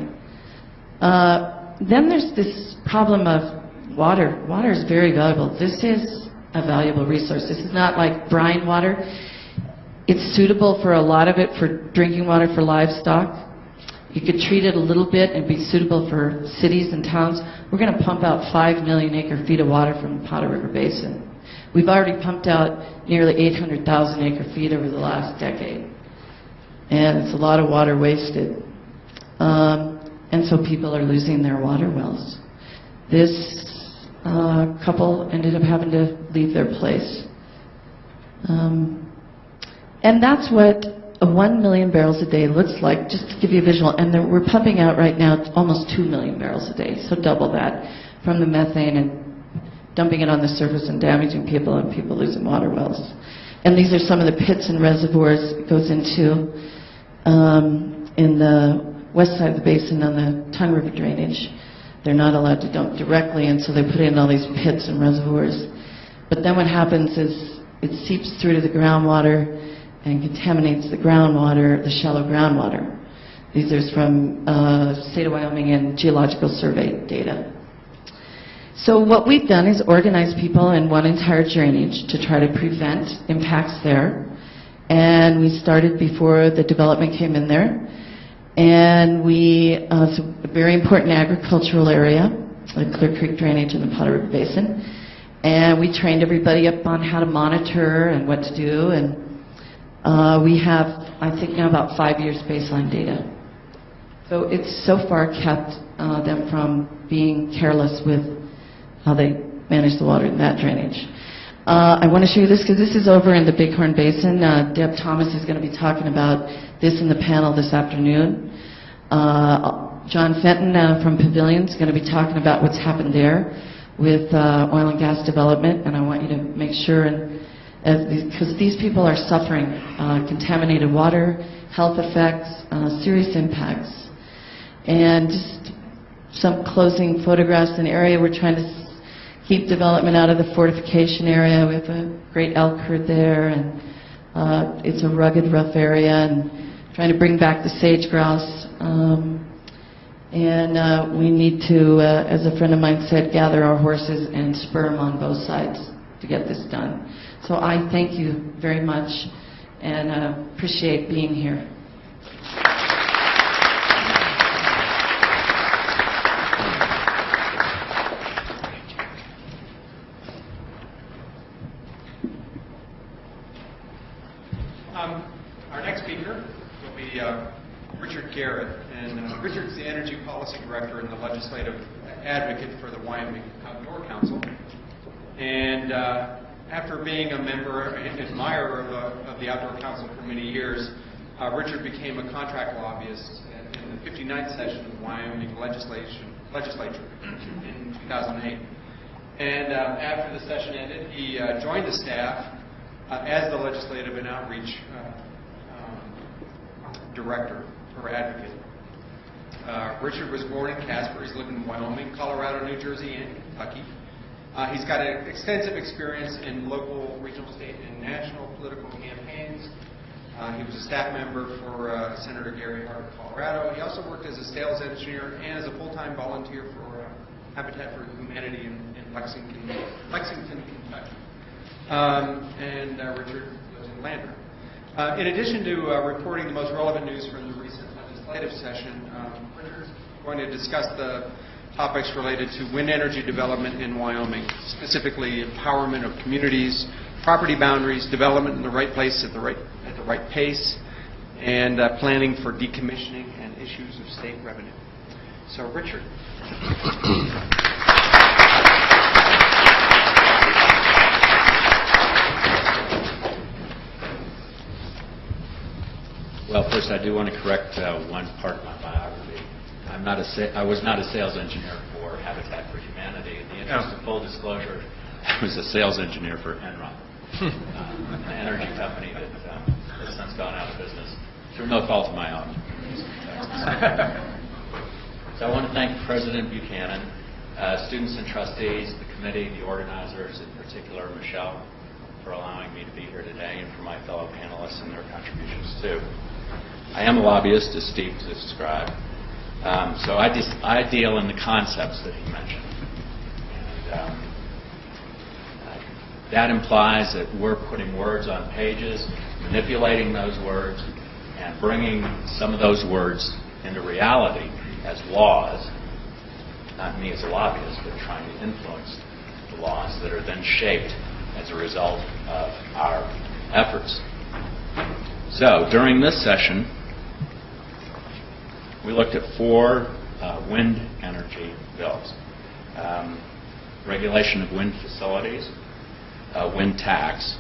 Then there's this problem of water. Water is very valuable. This is a valuable resource. This is not like brine water. It's suitable for a lot of it for drinking water for livestock. You could treat it a little bit and be suitable for cities and towns. We're going to pump out 5 million acre-feet of water from the Powder River Basin. We've already pumped out nearly 800,000 acre-feet over the last decade. And it's a lot of water wasted. And so people are losing their water wells. This couple ended up having to leave their place. And that's what 1 million barrels a day looks like, just to give you a visual. And we're pumping out right now almost 2 million barrels a day, so double that from the methane and dumping it on the surface and damaging people and people losing water wells. And these are some of the pits and reservoirs it goes into in the west side of the basin on the Tongue River drainage. They're not allowed to dump directly, and so they put in all these pits and reservoirs. But then what happens is it seeps through to the groundwater and contaminates the groundwater, the shallow groundwater. These are from State of Wyoming and Geological Survey data. So what we've done is organize people in one entire drainage to try to prevent impacts there. And we started before the development came in there. And it's a very important agricultural area, the Clear Creek drainage in the Powder River Basin. And we trained everybody up on how to monitor and what to do. And we have, I think now, about 5 years baseline data. So it's so far kept them from being careless with how they manage the water in that drainage. I want to show you this because this is over in the Bighorn Basin. Deb Thomas is going to be talking about this in the panel this afternoon. John Fenton from Pavilion is going to be talking about what's happened there with oil and gas development, and I want you to make sure, because these people are suffering contaminated water, health effects, serious impacts. And just some closing photographs in the area. We're trying to keep development out of the fortification area. We have a great elk herd there, and it's a rugged, rough area, and trying to bring back the sage grouse. And we need to, as a friend of mine said, gather our horses and spur them on both sides to get this done. So I thank you very much and appreciate being here.
Our next speaker will be Richard Garrett, and Richard's the Energy Policy Director and the Legislative Advocate for the Wyoming Outdoor Council. And after being a member and admirer of the Outdoor Council for many years, Richard became a contract lobbyist in the 59th session of the Wyoming Legislature in 2008. And after the session ended, he joined the staff as the Legislative and Outreach Director or Advocate. Richard was born in Casper. He's lived in Wyoming, Colorado, New Jersey, and Kentucky. He's got extensive experience in local, regional, state, and national political campaigns. He was a staff member for Senator Gary Hart of Colorado. He also worked as a sales engineer and as a full-time volunteer for Habitat for Humanity in Lexington, Kentucky. Richard lives in Lander. In addition to reporting the most relevant news from the recent legislative session, Richard is going to discuss the topics related to wind energy development in Wyoming, specifically empowerment of communities, property boundaries, development in the right place at the right pace, and planning for decommissioning and issues of state revenue. So, Richard.
Well, first, I do want to correct one part of my biography. I was not a sales engineer for Habitat for Humanity. In the interest of full disclosure, I was a sales engineer for Enron, an energy company that has since gone out of business through no fault of my own. So I want to thank President Buchanan, students and trustees, the committee, the organizers, in particular Michelle, for allowing me to be here today, and for my fellow panelists and their contributions too. I am a lobbyist, as Steve described, so I deal in the concepts that he mentioned. And that implies that we're putting words on pages, manipulating those words, and bringing some of those words into reality as laws, not me as a lobbyist, but trying to influence the laws that are then shaped as a result of our efforts. So, during this session, we looked at 4 wind energy bills. Regulation of wind facilities, wind tax,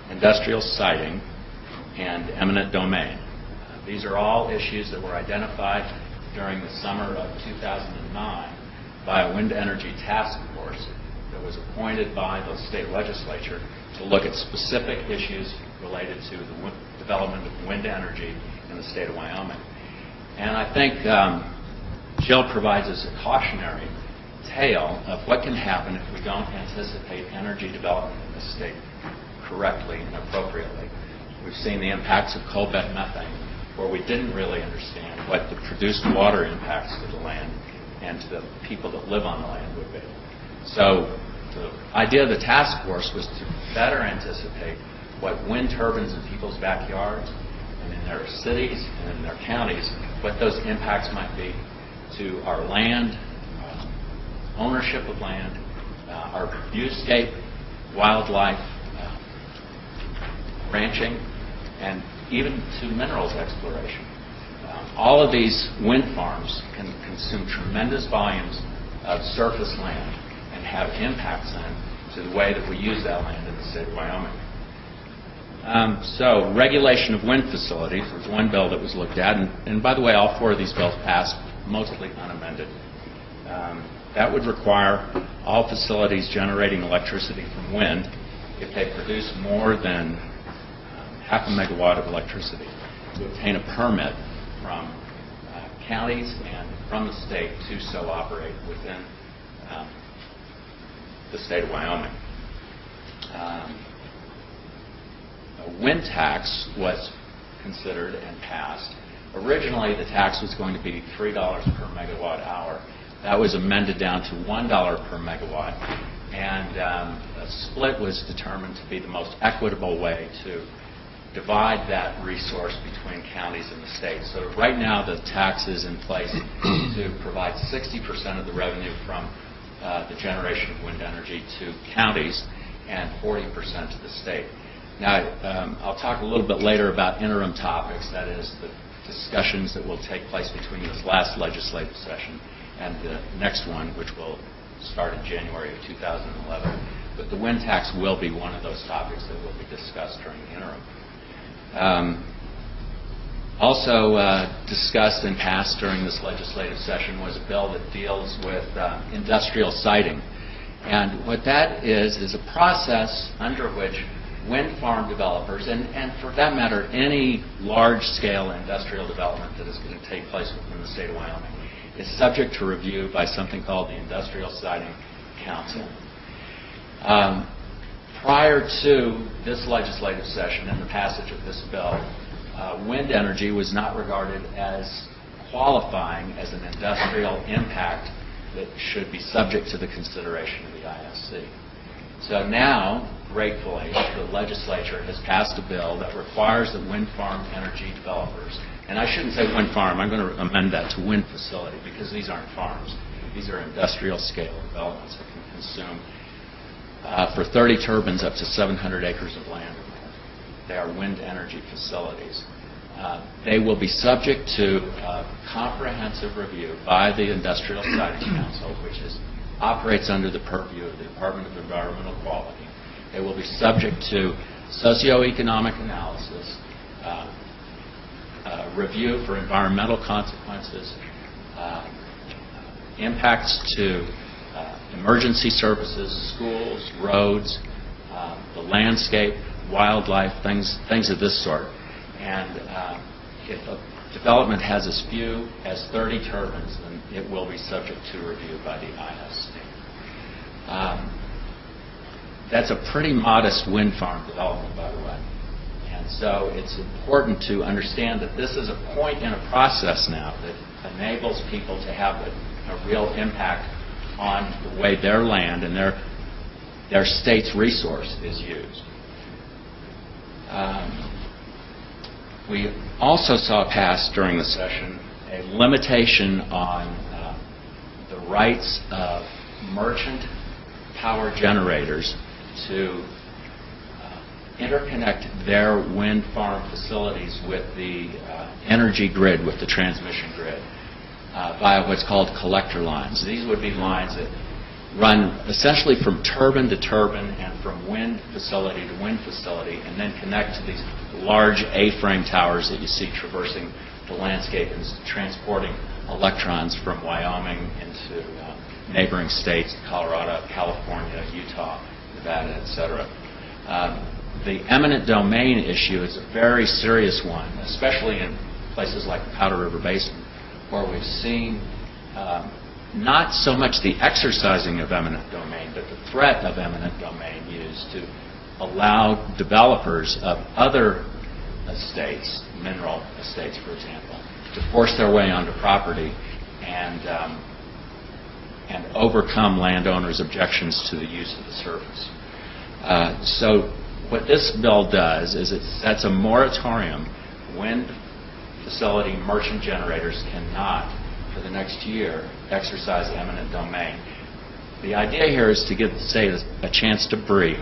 industrial siting, and eminent domain. These are all issues that were identified during the summer of 2009 by a wind energy task force that was appointed by the state legislature to look at specific issues related to the development of wind energy in the state of Wyoming. And I think Jill provides us a cautionary tale of what can happen if we don't anticipate energy development in the state correctly and appropriately. We've seen the impacts of coal bed methane, where we didn't really understand what the produced water impacts to the land and to the people that live on the land would be. So the idea of the task force was to better anticipate what wind turbines in people's backyards and in their cities and in their counties what those impacts might be to our land, ownership of land, our viewscape, wildlife, ranching, and even to minerals exploration. All of these wind farms can consume tremendous volumes of surface land and have impacts then to the way that we use that land in the state of Wyoming. So regulation of wind facilities was one bill that was looked at, and by the way, all four of these bills passed mostly unamended. That would require all facilities generating electricity from wind, if they produce more than half a megawatt of electricity, to obtain a permit from counties and from the state to so operate within the state of Wyoming. A wind tax was considered and passed. Originally, the tax was going to be $3 per megawatt hour. That was amended down to $1 per megawatt, and a split was determined to be the most equitable way to divide that resource between counties and the state. So right now, the tax is in place to provide 60% of the revenue from the generation of wind energy to counties and 40% to the state. Now, I'll talk a little bit later about interim topics, that is, the discussions that will take place between this last legislative session and the next one, which will start in January of 2011. But the wind tax will be one of those topics that will be discussed during the interim. Also discussed and passed during this legislative session was a bill that deals with industrial siting. And what that is a process under which wind farm developers, and for that matter, any large-scale industrial development that is going to take place within the state of Wyoming, is subject to review by something called the Industrial Siting Council. Prior to this legislative session and the passage of this bill, wind energy was not regarded as qualifying as an industrial impact that should be subject to the consideration of the ISC. So now, gratefully, the legislature has passed a bill that requires that wind farm energy developers, and I shouldn't say wind farm, I'm going to amend that to wind facility, because these aren't farms. These are industrial scale developments that can consume for 30 turbines up to 700 acres of land. They are wind energy facilities. They will be subject to comprehensive review by the Industrial Siting Council, which operates under the purview of the Department of Environmental Quality. They will be subject to socioeconomic analysis, review for environmental consequences, impacts to emergency services, schools, roads, the landscape, wildlife, things of this sort. And if a development has as few as 30 turbines, then it will be subject to review by the ISC. That's a pretty modest wind farm development, by the way. And so it's important to understand that this is a point in a process now that enables people to have a real impact on the way their land and their state's resource is used. We also saw passed during the session a limitation on the rights of merchant power generators to interconnect their wind farm facilities with the energy grid, with the transmission grid, via what's called collector lines. These would be lines that run essentially from turbine to turbine and from wind facility to wind facility, and then connect to these large A-frame towers that you see traversing the landscape and transporting electrons from Wyoming into neighboring states, Colorado, California, Utah, Nevada, etc. The eminent domain issue is a very serious one, especially in places like the Powder River Basin, where we've seen not so much the exercising of eminent domain, but the threat of eminent domain used to allow developers of other estates, mineral estates, for example, to force their way onto property and overcome landowners' objections to the use of the surface. So what this bill does is it sets a moratorium, wind facility merchant generators cannot, for the next year, exercise eminent domain. The idea here is to give the state a chance to breathe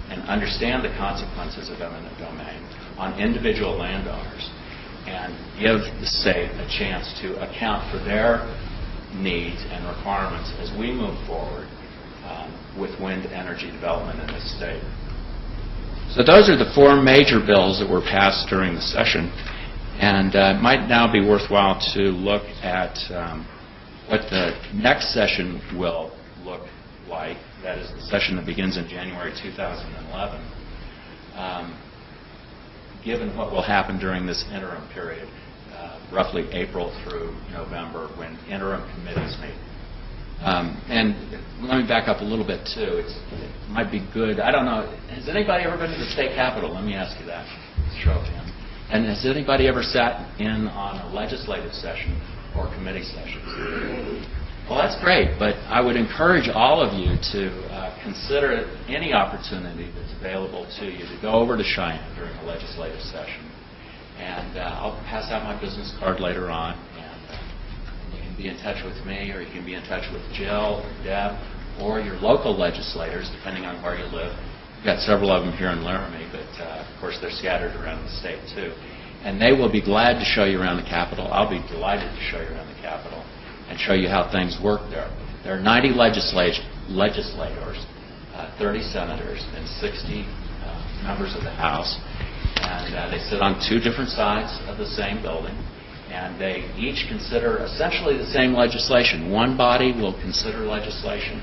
and understand the consequences of eminent domain on individual landowners and give the state a chance to account for their needs and requirements as we move forward with wind energy development in this state. So those are the 4 major bills that were passed during the session. And it might now be worthwhile to look at what the next session will look like. That is the session that begins in January 2011. Given what will happen during this interim period, roughly April through November, when interim committees meet. And let me back up a little bit, too. It might be good. I don't know. Has anybody ever been to the state capitol? Let me ask you that. Show of hands. And has anybody ever sat in on a legislative session or committee sessions? Well, that's great, but I would encourage all of you to consider any opportunity that's available to you to go over to Cheyenne during a legislative session. And I'll pass out my business card later on, and you can be in touch with me, or you can be in touch with Jill, or Deb, or your local legislators, depending on where you live. We've got several of them here in Laramie, but of course they're scattered around the state too. And they will be glad to show you around the Capitol. I'll be delighted to show you around the Capitol and show you how things work there. There are 90 legislators, 30 senators, and 60 members of the House. And they sit on 2 different sides of the same building. And they each consider essentially the same legislation. One body will consider legislation,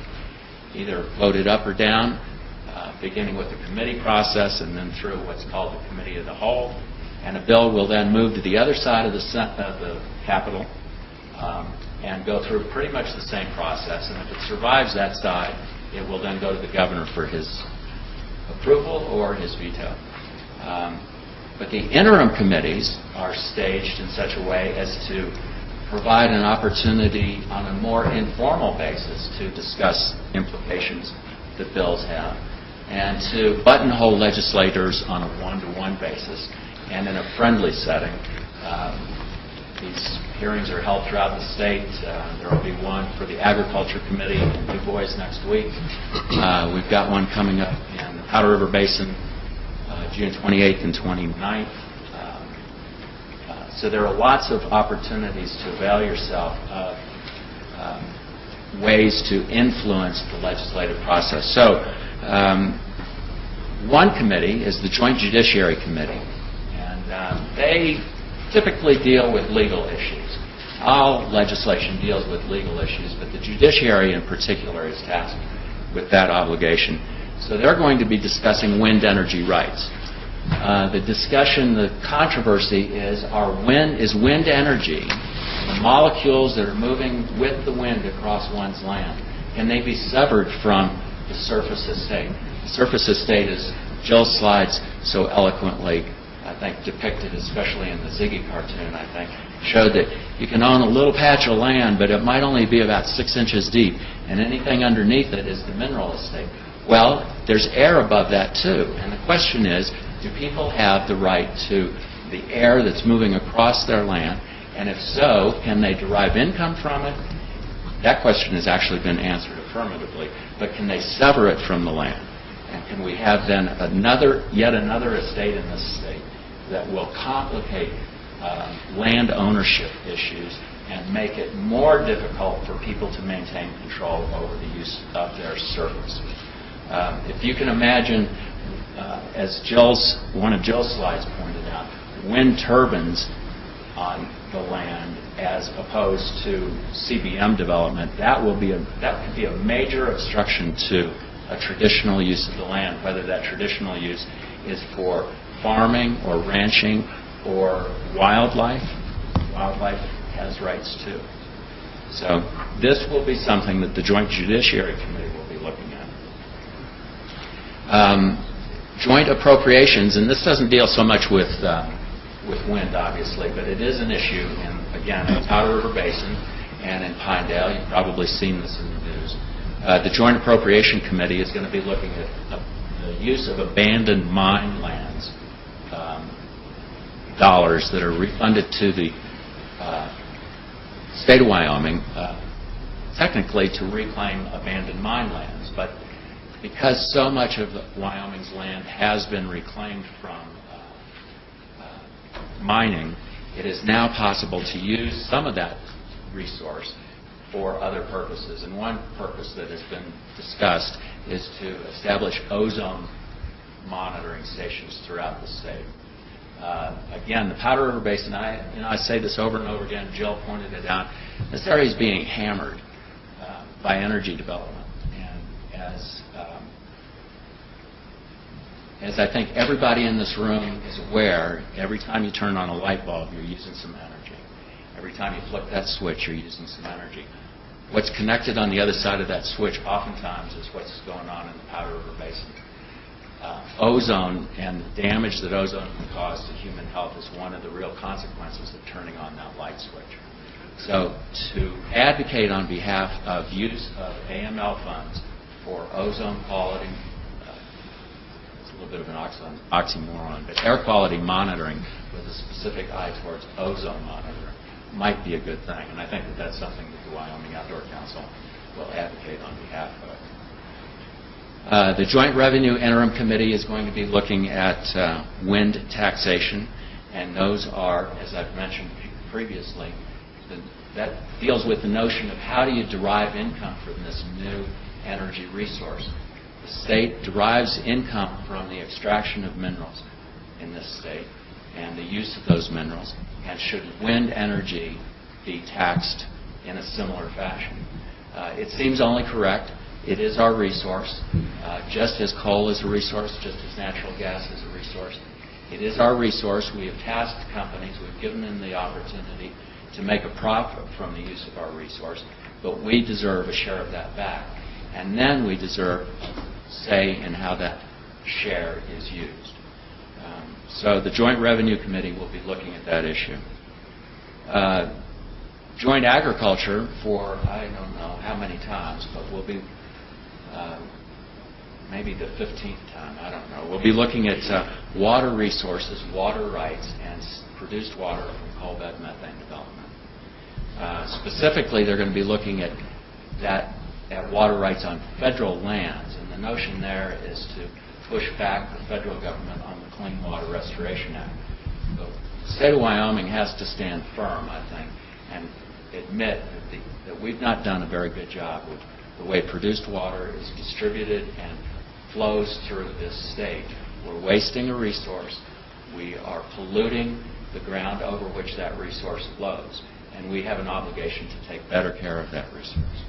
either voted up or down, beginning with the committee process and then through what's called the committee of the whole. And a bill will then move to the other side of the Capitol and go through pretty much the same process. And if it survives that side, it will then go to the governor for his approval or his veto. But the interim committees are staged in such a way as to provide an opportunity on a more informal basis to discuss implications that bills have, and to buttonhole legislators on a one-to-one basis and in a friendly setting. These hearings are held throughout the state. There will be one for the Agriculture Committee in Du Bois next week. We've got one coming up in the Powder River Basin June 28th and 29th. So there are lots of opportunities to avail yourself of ways to influence the legislative process. So one committee is the Joint Judiciary Committee, and they typically deal with legal issues. All legislation deals with legal issues, but the judiciary in particular is tasked with that obligation. So they're going to be discussing wind energy rights. The discussion, the controversy is wind energy, the molecules that are moving with the wind across one's land, can they be severed from the surface estate? The surface estate, as Jill slides so eloquently, I think, depicted, especially in the Ziggy cartoon, I think, showed that you can own a little patch of land, but it might only be about 6 inches deep, and anything underneath it is the mineral estate. Well, there's air above that, too, and the question is, do people have the right to the air that's moving across their land, and if so, can they derive income from it? That question has actually been answered affirmatively, but can they sever it from the land? And can we have then yet another estate in this state that will complicate land ownership issues and make it more difficult for people to maintain control over the use of their surface? If you can imagine, as one of Jill's slides pointed out, wind turbines on the land as opposed to CBM development, that could be a major obstruction to a traditional use of the land, whether that traditional use is for farming or ranching or wildlife. Wildlife has rights too. So this will be something that the Joint Judiciary Committee will be looking at. Joint appropriations, and this doesn't deal so much with wind, obviously, but it is an issue in the Powder River Basin and in Pinedale. You've probably seen this in the news. The Joint Appropriation Committee is going to be looking at the use of abandoned mine lands dollars that are refunded to the state of Wyoming, technically to reclaim abandoned mine lands. But because so much of Wyoming's land has been reclaimed from mining, it is now possible to use some of that resource for other purposes. And one purpose that has been discussed is to establish ozone monitoring stations throughout the state. Again, the Powder River Basin, I say this over and over again, Jill pointed it out, this area is being hammered by energy development. And as I think everybody in this room is aware, every time you turn on a light bulb, you're using some energy. Every time you flip that switch, you're using some energy. What's connected on the other side of that switch oftentimes is what's going on in the Powder River Basin. Ozone and the damage that ozone can cause to human health is one of the real consequences of turning on that light switch. So to advocate on behalf of use of AML funds for ozone quality, it's a little bit of an oxymoron, but air quality monitoring with a specific eye towards ozone monitoring might be a good thing. And I think that that's something that the Wyoming Outdoor Council will advocate on behalf of. The Joint Revenue Interim Committee is going to be looking at wind taxation, and those are, as I've mentioned previously, that deals with the notion of how do you derive income from this new energy resource. The state derives income from the extraction of minerals in this state and the use of those minerals, and should wind energy be taxed in a similar fashion? It seems only correct. It is our resource, just as coal is a resource, just as natural gas is a resource. It is our resource. We have tasked companies, we've given them the opportunity to make a profit from the use of our resource, but we deserve a share of that back. And then we deserve say in how that share is used. So the Joint Revenue Committee will be looking at that issue. Joint Agriculture, for I don't know how many times, but we'll be maybe the 15th time, I don't know. We'll be looking at water resources, water rights, and produced water from coal bed methane development. Specifically, they're going to be looking at water rights on federal lands, and the notion there is to push back the federal government on the Clean Water Restoration Act. The state of Wyoming has to stand firm, I think, and admit that we've not done a very good job with the way produced water is distributed and flows through this state. We're wasting a resource. We are polluting the ground over which that resource flows, and we have an obligation to take better care of that resource.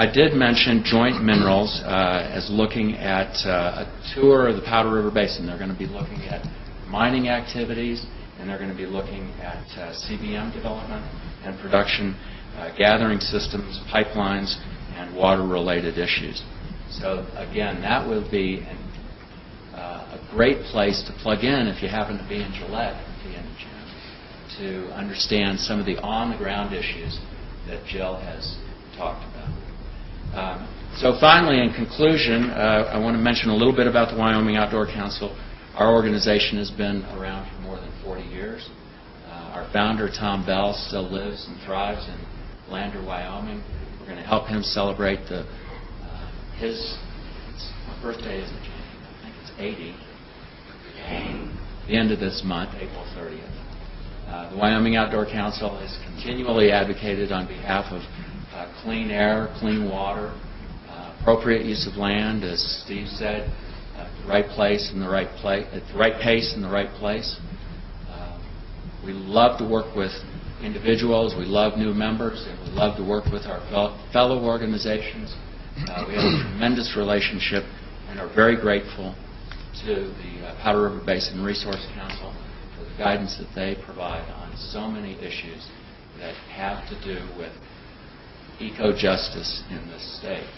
I did mention Joint Minerals as looking at a tour of the Powder River Basin. They're going to be looking at mining activities, and they're going to be looking at CBM development and production, gathering systems, pipelines, and water-related issues. So again, that will be a great place to plug in if you happen to be in Gillette at the end of June to understand some of the on-the-ground issues that Jill has talked about. So finally, in conclusion, I want to mention a little bit about the Wyoming Outdoor Council. Our organization has been around for more than 40 years. Our founder, Tom Bell, still lives and thrives in Lander, Wyoming. We're going to help him celebrate his birthday is I think it's 80. The end of this month, April 30th. The Wyoming Outdoor Council has continually advocated on behalf of clean air, clean water, appropriate use of land, as Steve said, the right place and the right place, at the right pace and the right place. We love to work with individuals, we love new members, and we love to work with our fellow organizations. We have a tremendous relationship and are very grateful to the Powder River Basin Resource Council for the guidance that they provide on so many issues that have to do with eco-justice in this state.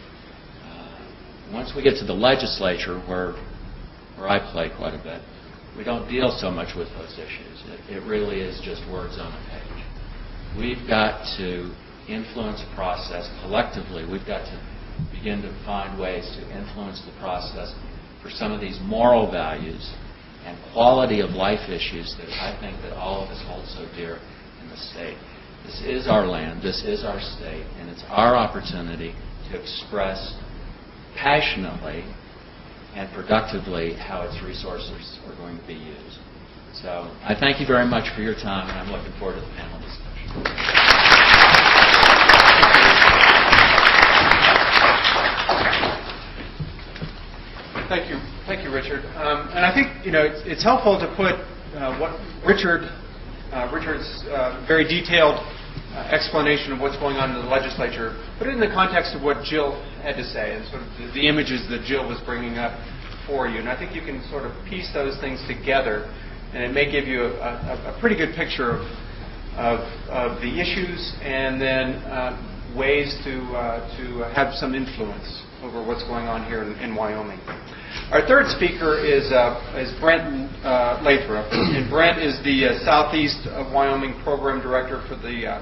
Once we get to the legislature, where I play quite a bit, we don't deal so much with those issues. It really is just words on a page. We've got to influence the process collectively. We've got to begin to find ways to influence the process for some of these moral values and quality of life issues that I think that all of us hold so dear in the state. This is our land, this is our state, and it's our opportunity to express passionately and productively how its resources are going to be used. So I thank you very much for your time, and I'm looking forward to the panel discussion.
Thank you, Richard. And I think it's helpful to put what Richard's very detailed explanation of what's going on in the legislature, put it in the context of what Jill had to say and sort of the images that Jill was bringing up for you. And I think you can sort of piece those things together, and it may give you a pretty good picture of the issues and then ways to have some influence over what's going on here in Wyoming. Our third speaker is Brenton Lathrop, and Brent is the Southeast of Wyoming Program Director for the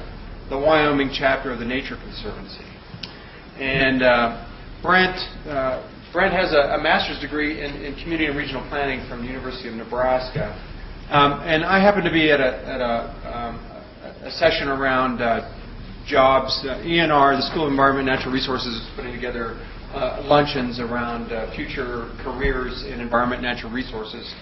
Wyoming chapter of the Nature Conservancy. And Brent has a master's degree in community and regional planning from the University of Nebraska. And I happen to be at a session around jobs. ENR, the School of Environment and Natural Resources, is putting together luncheons around future careers in environment and natural resources.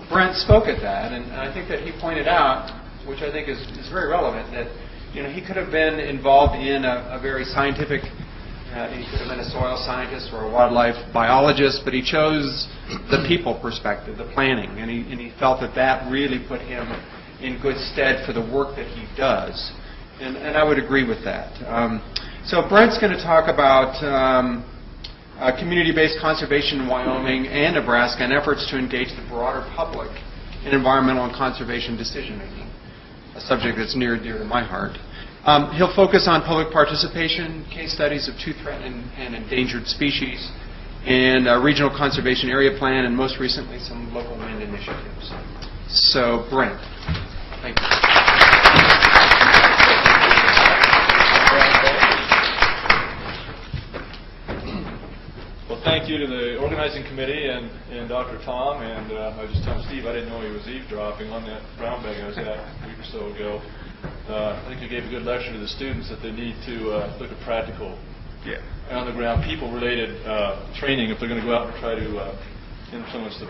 Brent spoke at that, and I think that he pointed out, which I think is very relevant, that he could have been involved in a very scientific, he could have been a soil scientist or a wildlife biologist, but he chose the people perspective, the planning, and he felt that really put him in good stead for the work that he does. And I would agree with that. So Brent's going to talk about community-based conservation in Wyoming and Nebraska and efforts to engage the broader public in environmental and conservation decision-making, a subject that's near and dear to my heart. He'll focus on public participation, case studies of two threatened and endangered species, and a regional conservation area plan, and most recently some local wind initiatives. So, Brent, thank you.
Well, thank you to the organizing committee and Dr. Tom, and I was just telling Steve I didn't know he was eavesdropping on that brown bag I was at a week or so ago. I think you gave a good lecture to the students that they need to look at practical, on-the-ground, people-related training if they're going to go out and try to influence the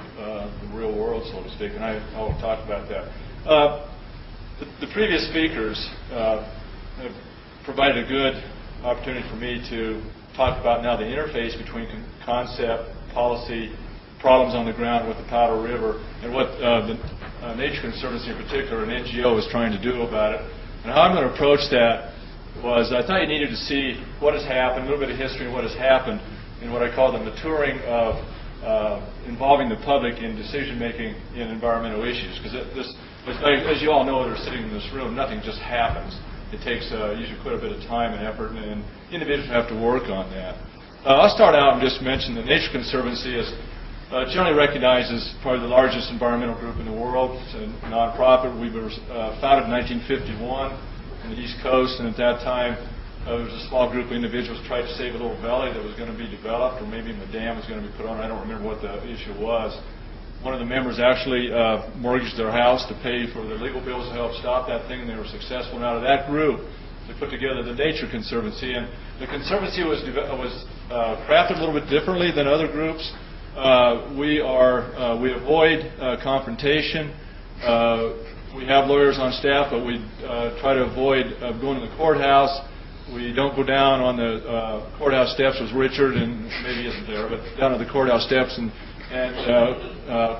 real world, so to speak, and I'll talk about that. The previous speakers have provided a good opportunity for me to talk about now the interface between concept, policy, problems on the ground with the Powder River, and what the Nature Conservancy in particular, an NGO, is trying to do about it. And how I'm going to approach that was I thought you needed to see what has happened, a little bit of history of what has happened in what I call the maturing of involving the public in decision-making in environmental issues. Because as you all know that are sitting in this room, nothing just happens. It takes usually quite a bit of time and effort, and individuals have to work on that. I'll start out and just mention that Nature Conservancy is generally recognized as probably the largest environmental group in the world. It's a nonprofit. We were founded in 1951 on the East Coast, and at that time there was a small group of individuals tried to save a little valley that was going to be developed, or maybe a dam was going to be put on. I don't remember what the issue was. One of the members actually mortgaged their house to pay for the legal bills to help stop that thing, and they were successful. And out of that group, they put together the Nature Conservancy, and the Conservancy was crafted a little bit differently than other groups. We avoid confrontation. We have lawyers on staff, but we try to avoid going to the courthouse. We don't go down on the courthouse steps as Richard, and maybe isn't there, but down to the courthouse steps and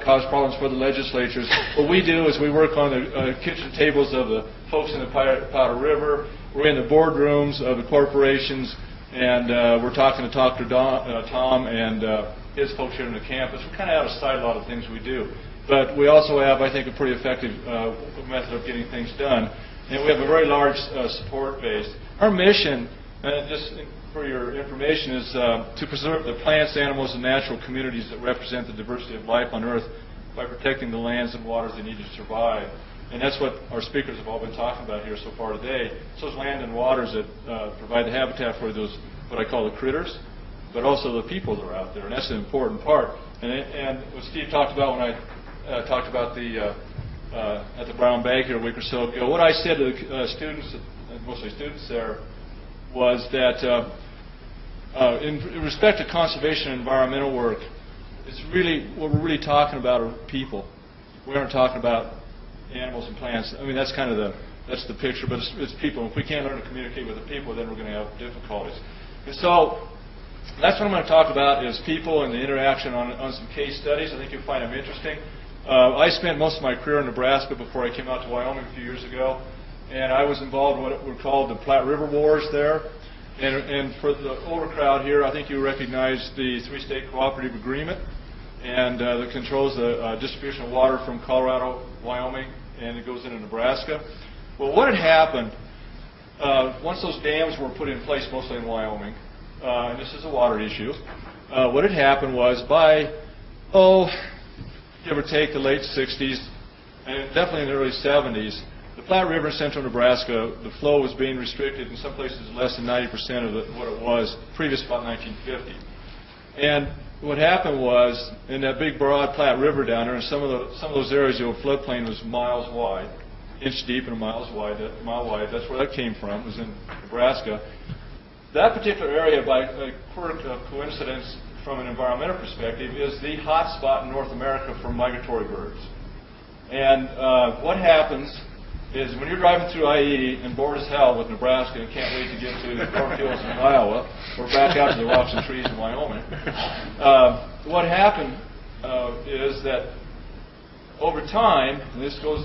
cause problems for the legislatures. What we do is we work on the kitchen tables of the folks in the Powder River. We're in the boardrooms of the corporations, and we're talking to Dr. Tom and his folks here on the campus. We're kind of out of sight a lot of things we do. But we also have, I think, a pretty effective method of getting things done. And we have a very large support base. Our mission, just for your information, is to preserve the plants, animals, and natural communities that represent the diversity of life on Earth by protecting the lands and waters they need to survive. And that's what our speakers have all been talking about here so far today. It's those land and waters that provide the habitat for those, what I call the critters. but also the people that are out there, and that's an important part. And what Steve talked about when I talked about the at the brown bag here a week or so ago, what I said to the students, mostly students there, was that in respect to conservation and environmental work, it's really what we're really talking about are people. We aren't talking about animals and plants. I mean, that's kind of that's the picture, but it's people. If we can't learn to communicate with the people, then we're going to have difficulties. And so that's what I'm going to talk about is people and the interaction on some case studies. I think you'll find them interesting. I spent most of my career in Nebraska before I came out to Wyoming a few years ago, and I was involved in what were called the Platte River Wars there. And for the older crowd here, I think you recognize the three-state cooperative agreement, and that controls the distribution of water from Colorado, Wyoming, and it goes into Nebraska. Well, what had happened, once those dams were put in place, mostly in Wyoming, and this is a water issue, what had happened was by, give or take the late 60s, and definitely in the early 70s, the Platte River in central Nebraska, the flow was being restricted, in some places less than 90% of what it was previous about 1950. And what happened was, in that big broad Platte River down there, in some of those areas, the floodplain was miles wide, inch deep and mile wide. That's where that came from, was in Nebraska. That particular area, by a quirk of coincidence from an environmental perspective, is the hot spot in North America for migratory birds. And what happens is when you're driving through I-80 and bored as hell with Nebraska and can't wait to get to the cornfields in Iowa or back out to the rocks and trees in Wyoming, what happened is that over time, and this goes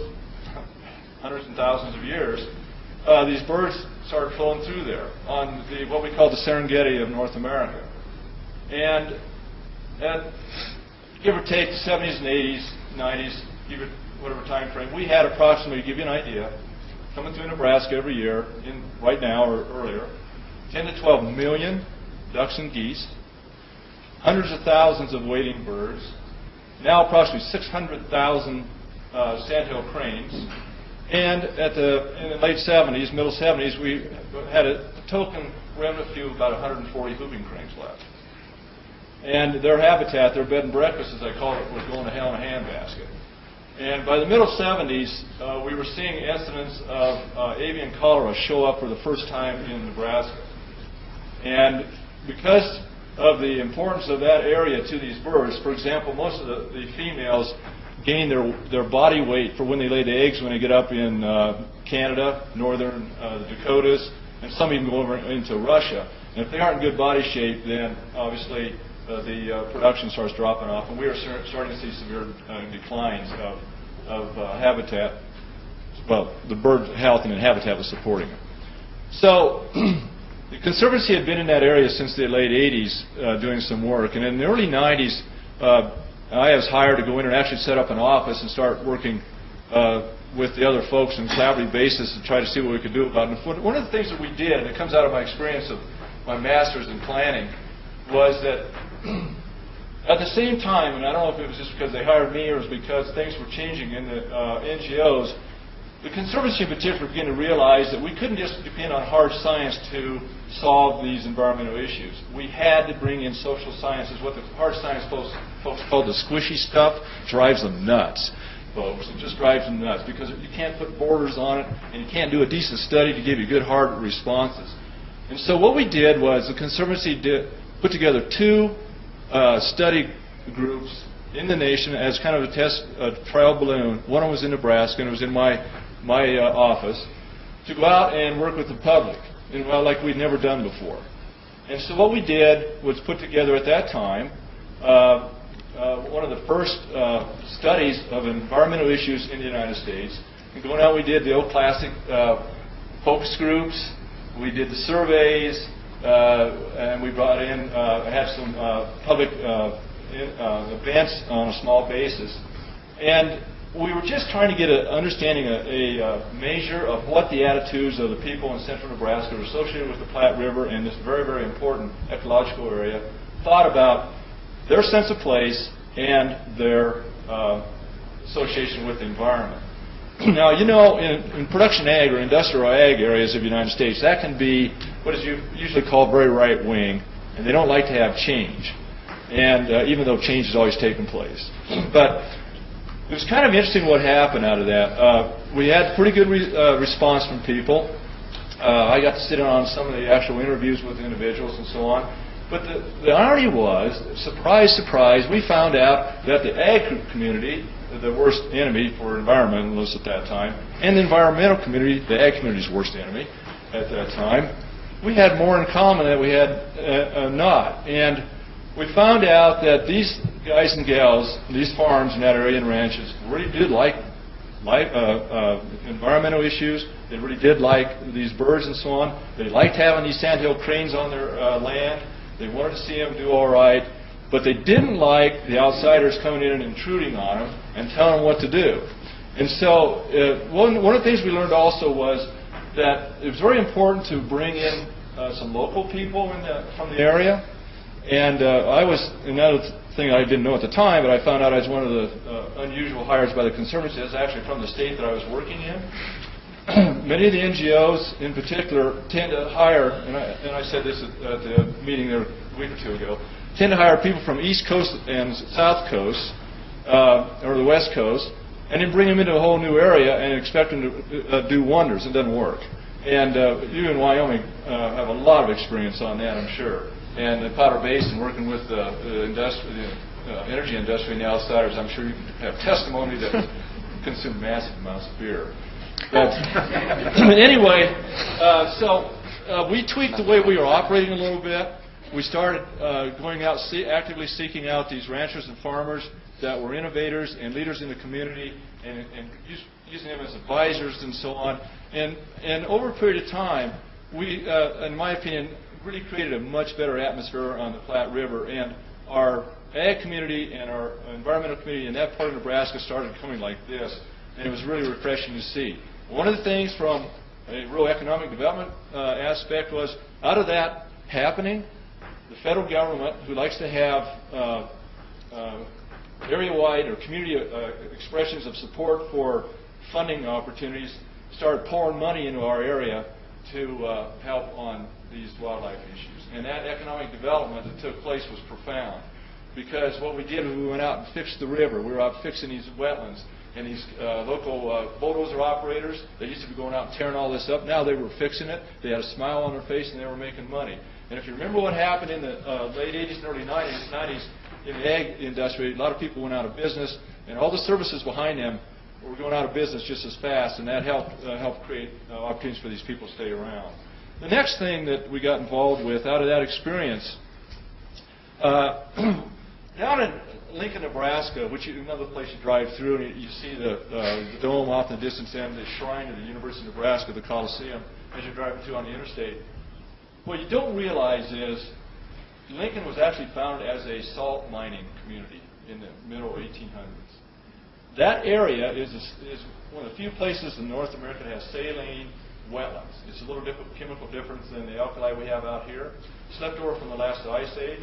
hundreds and thousands of years, these birds started flowing through there on what we call the Serengeti of North America. And give or take the 70s and 80s, 90s, even whatever time frame, we had approximately, to give you an idea, coming through Nebraska every year, right now or earlier, 10 to 12 million ducks and geese, hundreds of thousands of wading birds, now approximately 600,000 sandhill cranes, and in the late 70s, middle 70s, we had a token remnant few of about 140 whooping cranes left. And their habitat, their bed and breakfast, as I call it, was going to hell in a handbasket. And by the middle 70s, we were seeing incidents of avian cholera show up for the first time in Nebraska. And because of the importance of that area to these birds, for example, most of the females gain their body weight for when they lay the eggs when they get up in Canada, northern the Dakotas, and some even go over into Russia. And if they aren't in good body shape, then obviously the production starts dropping off, and we are starting to see severe declines of habitat. Well, the bird health and habitat was supporting it. So the Conservancy had been in that area since the late 80s doing some work, and in the early 90s, I was hired to go in and actually set up an office and start working with the other folks on a collaborative basis to try to see what we could do about it. And one of the things that we did, and it comes out of my experience of my master's in planning, was that at the same time, and I don't know if it was just because they hired me or it was because things were changing in the NGOs, the Conservancy in particular began to realize that we couldn't just depend on hard science to solve these environmental issues. We had to bring in social sciences. What the hard science folks call the squishy stuff drives them nuts, folks. It just drives them nuts because you can't put borders on it and you can't do a decent study to give you good hard responses. And so what we did was the Conservancy put together two study groups in the nation as kind of a trial balloon. One of them was in Nebraska, and it was in my office, to go out and work with the public, like we'd never done before. And so what we did was put together at that time one of the first studies of environmental issues in the United States. And going out, we did the old classic focus groups, we did the surveys, and we brought in, had some public events on a small basis. And we were just trying to get an understanding, a measure of what the attitudes of the people in central Nebraska associated with the Platte River and this very, very important ecological area thought about their sense of place and their association with the environment. Now, you know, in production ag or industrial ag areas of the United States, that can be what is usually called very right-wing. and they don't like to have change, and even though change has always taken place. But it was kind of interesting what happened out of that. We had pretty good response from people. I got to sit in on some of the actual interviews with individuals and so on. But the irony was, surprise, surprise, we found out that the ag community, the worst enemy for environmentalists at that time, and the environmental community, the ag community's worst enemy at that time, we had more in common than we had not. And we found out that these guys and gals, these farms in that area and ranches, really did like environmental issues. They really did like these birds and so on. They liked having these sandhill cranes on their land. They wanted to see them do all right, but they didn't like the outsiders coming in and intruding on them and telling them what to do. And so one of the things we learned also was that it was very important to bring in some local people from the area. And another thing I didn't know at the time, but I found out I was one of the unusual hires by the Conservancy. That's actually from the state that I was working in. Many of the NGOs in particular tend to hire, and I said this at the meeting there a week or two ago, tend to hire people from East Coast and South Coast, or the West Coast, and then bring them into a whole new area and expect them to do wonders. It doesn't work. And you in Wyoming have a lot of experience on that, I'm sure. And the Powder Basin, working with the energy industry and the outsiders, I'm sure you have testimony that consume massive amounts of beer. But anyway, so we tweaked the way we were operating a little bit. We started going out, actively seeking out these ranchers and farmers that were innovators and leaders in the community, and using them as advisors and so on. And over a period of time, we, in my opinion, really created a much better atmosphere on the Platte River, and our ag community and our environmental community in that part of Nebraska started coming like this, and it was really refreshing to see. One of the things from a real economic development aspect was, out of that happening, the federal government, who likes to have area-wide or community expressions of support for funding opportunities, started pouring money into our area to help on these wildlife issues. And that economic development that took place was profound, because what we did was we went out and fixed the river. We were out fixing these wetlands. And these local bulldozer operators, they used to be going out and tearing all this up. Now they were fixing it. They had a smile on their face, and they were making money. And if you remember what happened in the late 80s and early 90s in the ag industry, a lot of people went out of business, and all the services behind them were going out of business just as fast, and that helped create opportunities for these people to stay around. The next thing that we got involved with out of that experience, down in Lincoln, Nebraska, which is another place you drive through, and you see the dome off in the distance end, the shrine of the University of Nebraska, the Coliseum, as you're driving through on the interstate. What you don't realize is Lincoln was actually founded as a salt mining community in the middle 1800s. That area is one of the few places in North America that has saline wetlands. It's a little chemical difference than the alkali we have out here. It's left over from the last ice age.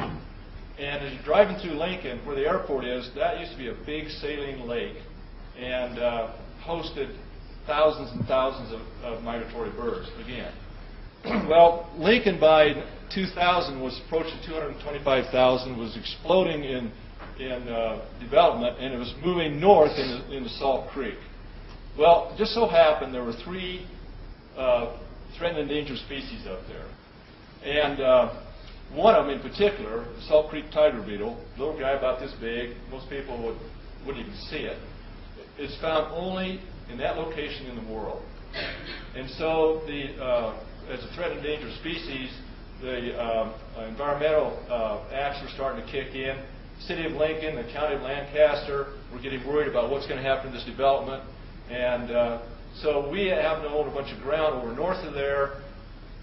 And as you're driving through Lincoln, where the airport is, that used to be a big saline lake and hosted thousands and thousands of migratory birds, again. Well, Lincoln by 2000 was approaching 225,000, was exploding in development, and it was moving north into Salt Creek. Well, it just so happened there were 3 threatened and endangered species up there. And one of them in particular, the Salt Creek tiger beetle, little guy about this big, most people wouldn't even see it. It's found only in that location in the world. And so as a threatened endangered species, the environmental acts were starting to kick in. The City of Lincoln, the County of Lancaster were getting worried about what's going to happen to this development. And so we happen to own a bunch of ground over north of there.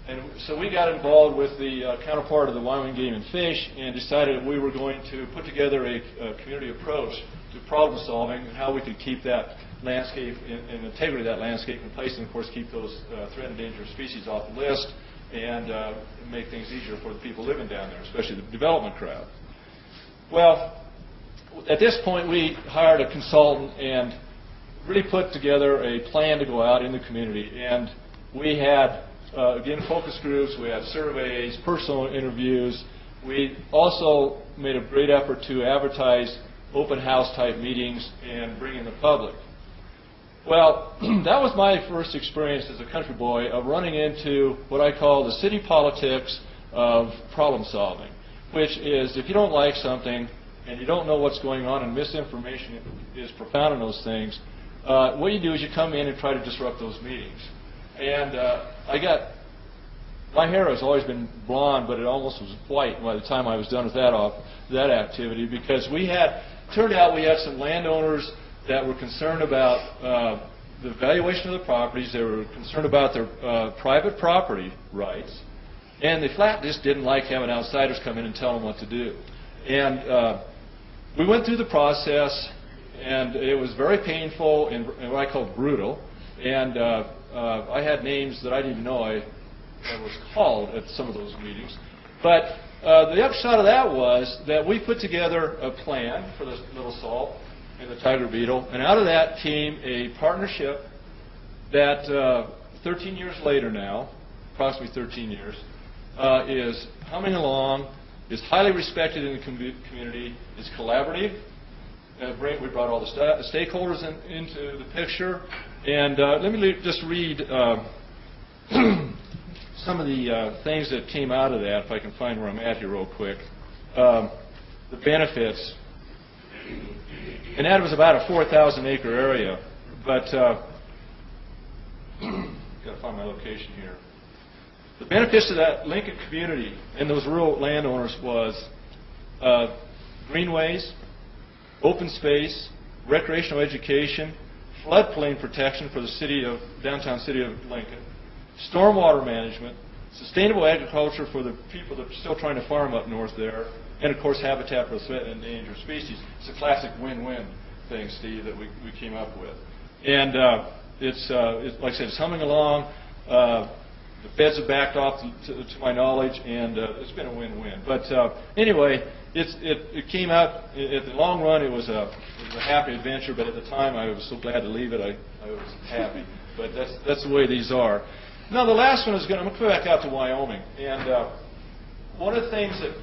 And so we got involved with the counterpart of the Wyoming Game and Fish and decided that we were going to put together a community approach to problem solving and how we could keep that landscape and integrity of that landscape in place, and of course keep those threatened endangered species off the list and make things easier for the people living down there, especially the development crowd. Well, at this point we hired a consultant and really put together a plan to go out in the community, and we had again, focus groups, we had surveys, personal interviews, We also made a great effort to advertise open house type meetings and bring in the public. Well, that was my first experience as a country boy of running into what I call the city politics of problem solving, which is if you don't like something and you don't know what's going on and misinformation is profound in those things, what you do is you come in and try to disrupt those meetings. And my hair has always been blonde, but it almost was white by the time I was done with that activity, because turned out we had some landowners that were concerned about the valuation of the properties. They were concerned about their private property rights, and they flat just didn't like having outsiders come in and tell them what to do. And we went through the process, and it was very painful and what I call brutal. And I had names that I didn't even know I was called at some of those meetings. But the upshot of that was that we put together a plan for the Little Salt and the Tiger Beetle, and out of that came a partnership that 13 years later now, approximately 13 years, is humming along, is highly respected in the community, is collaborative. We brought all the stakeholders into the picture. And let me just read some of the things that came out of that, if I can find where I'm at here real quick. The benefits. And that was about a 4,000 acre area. But, got to find my location here. The benefits to that Lincoln community and those rural landowners was greenways, open space, recreational education, floodplain protection for the downtown city of Lincoln, stormwater management, sustainable agriculture for the people that are still trying to farm up north there, and of course habitat for the endangered species. It's a classic win-win thing, Steve, that we came up with. And it's like I said, it's humming along. The feds have backed off to my knowledge, and it's been a win-win. But anyway, it came out, at the long run, it was a happy adventure, but at the time I was so glad to leave it, I was happy. But that's the way these are. Now the last one is I'm going to go back out to Wyoming. And one of the things that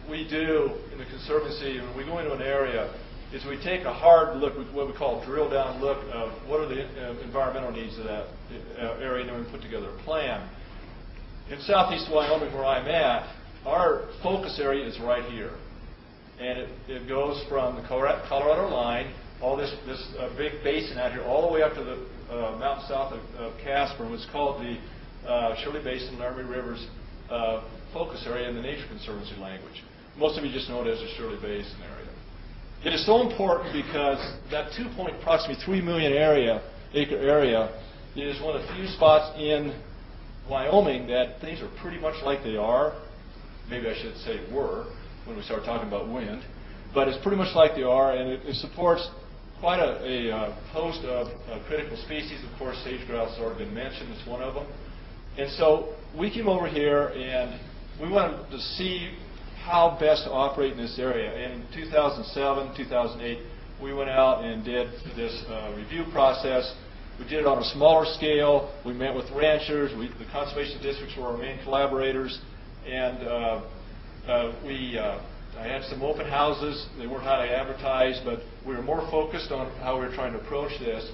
we do in the Conservancy when we go into an area is we take a hard look, what we call a drill down look of what are the environmental needs of that area, and then we put together a plan. In southeast Wyoming, where I'm at, our focus area is right here. And it goes from the Colorado line, all this big basin out here, all the way up to the mountain south of Casper, and what's called the Shirley Basin, Laramie Rivers focus area in the Nature Conservancy language. Most of you just know it as the Shirley Basin area. It is so important because that approximately 3 million acre area is one of the few spots in Wyoming that things are pretty much like they are. Maybe I should say were when we start talking about wind. But it's pretty much like they are, and it supports quite a host of critical species. Of course, sage-grouse has already been mentioned. It's one of them. And so we came over here, and we wanted to see how best to operate in this area. And in 2007, 2008, we went out and did this review process. We did it on a smaller scale. We met with ranchers. The conservation districts were our main collaborators. And I had some open houses. They weren't highly advertised, but we were more focused on how we were trying to approach this.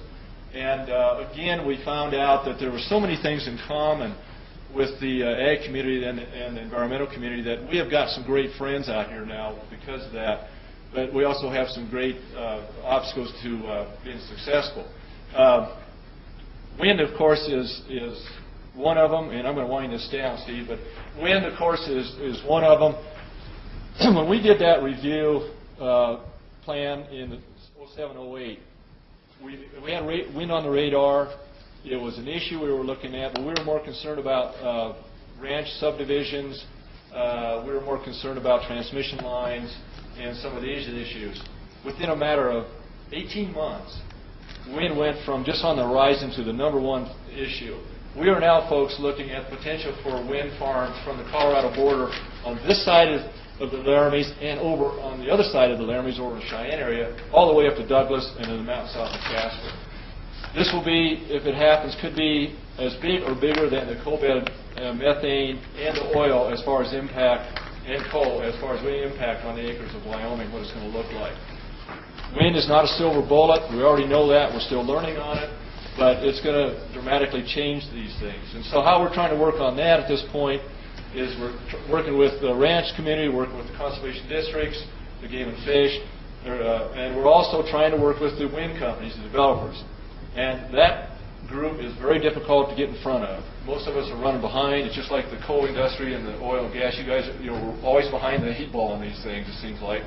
And again, we found out that there were so many things in common with the ag community and the environmental community that we have got some great friends out here now because of that. But we also have some great obstacles to being successful. Wind, of course, is one of them, and I'm going to wind this down, Steve, but wind, of course, is one of them. When we did that review plan in 07, 08, we had wind on the radar. It was an issue we were looking at, but we were more concerned about ranch subdivisions. We were more concerned about transmission lines and some of these issues. Within a matter of 18 months, wind went from just on the horizon to the #1 issue. We are now, folks, looking at potential for wind farms from the Colorado border on this side of the Laramies and over on the other side of the Laramies over in the Cheyenne area, all the way up to Douglas and in the mountains south of Casper. This will be, if it happens, could be as big or bigger than the coal bed methane and the oil as far as impact and coal as far as the impact on the acres of Wyoming, what it's going to look like. Wind is not a silver bullet. We already know that. We're still learning on it. But it's going to dramatically change these things. And so how we're trying to work on that at this point is we're working with the ranch community, working with the conservation districts, the game and fish, and we're also trying to work with the wind companies, the developers. And that group is very difficult to get in front of. Most of us are running behind. It's just like the coal industry and the oil and gas. You guys, we're always behind the 8 ball on these things, it seems like.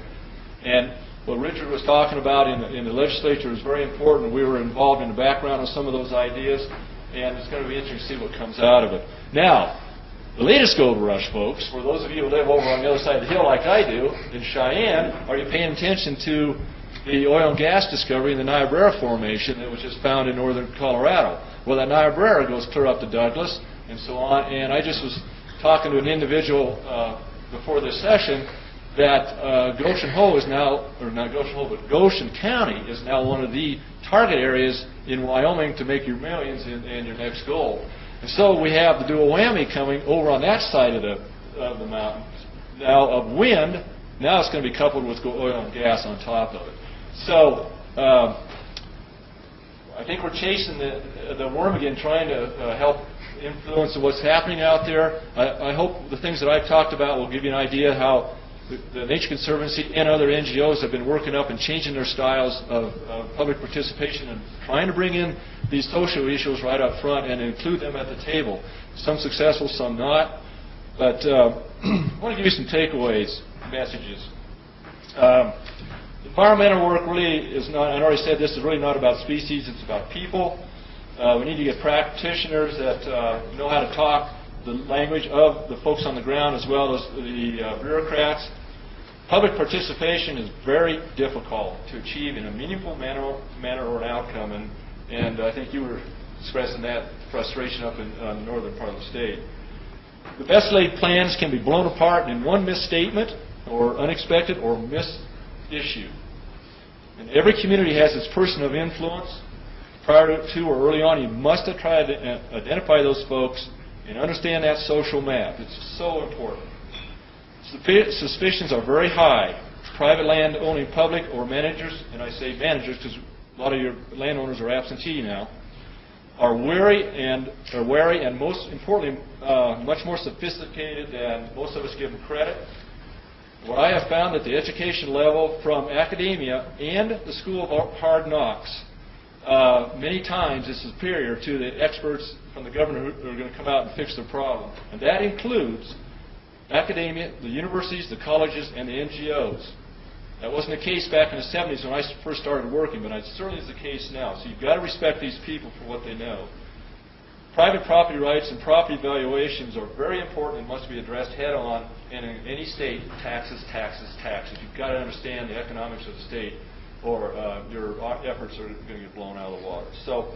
And what Richard was talking about in the legislature is very important. We were involved in the background of some of those ideas, and it's going to be interesting to see what comes out of it. Now, the latest gold rush, folks, for those of you who live over on the other side of the hill like I do, in Cheyenne, are you paying attention to the oil and gas discovery in the Niobrara Formation that was just found in northern Colorado? Well, that Niobrara goes clear up to Douglas and so on, and I just was talking to an individual before this session that Goshen Hole is now, or not Goshen Hole, but Goshen County is now one of the target areas in Wyoming to make your millions and your next goal. And so we have the dual whammy coming over on that side of the mountain. Now of wind, now it's going to be coupled with oil and gas on top of it. So I think we're chasing the worm again, trying to help influence what's happening out there. I hope the things that I've talked about will give you an idea how the Nature Conservancy and other NGOs have been working up and changing their styles of public participation and trying to bring in these social issues right up front and include them at the table. Some successful, some not. But I want to give you some takeaways, messages. Environmental work really is not, I already said this, is really not about species, it's about people. We need to get practitioners that know how to talk the language of the folks on the ground as well as the bureaucrats. Public participation is very difficult to achieve in a meaningful manner or an outcome, and I think you were expressing that frustration up in the northern part of the state. The best laid plans can be blown apart in one misstatement or unexpected or missed issue. And every community has its person of influence. Prior to or early on, you must try to identify those folks and understand that social map. It's so important. Suspicions are very high. Private land owning public or managers, and I say managers because a lot of your landowners are absentee now, are wary and most importantly, much more sophisticated than most of us give them credit. What I have found at the education level from academia and the School of Hard Knocks, many times is superior to the experts from the government who are going to come out and fix their problem. And that includes academia, the universities, the colleges, and the NGOs. That wasn't the case back in the 70s when I first started working, but it certainly is the case now. So you've got to respect these people for what they know. Private property rights and property valuations are very important and must be addressed head-on. And in any state, taxes, taxes, taxes. You've got to understand the economics of the state, or your efforts are going to get blown out of the water. So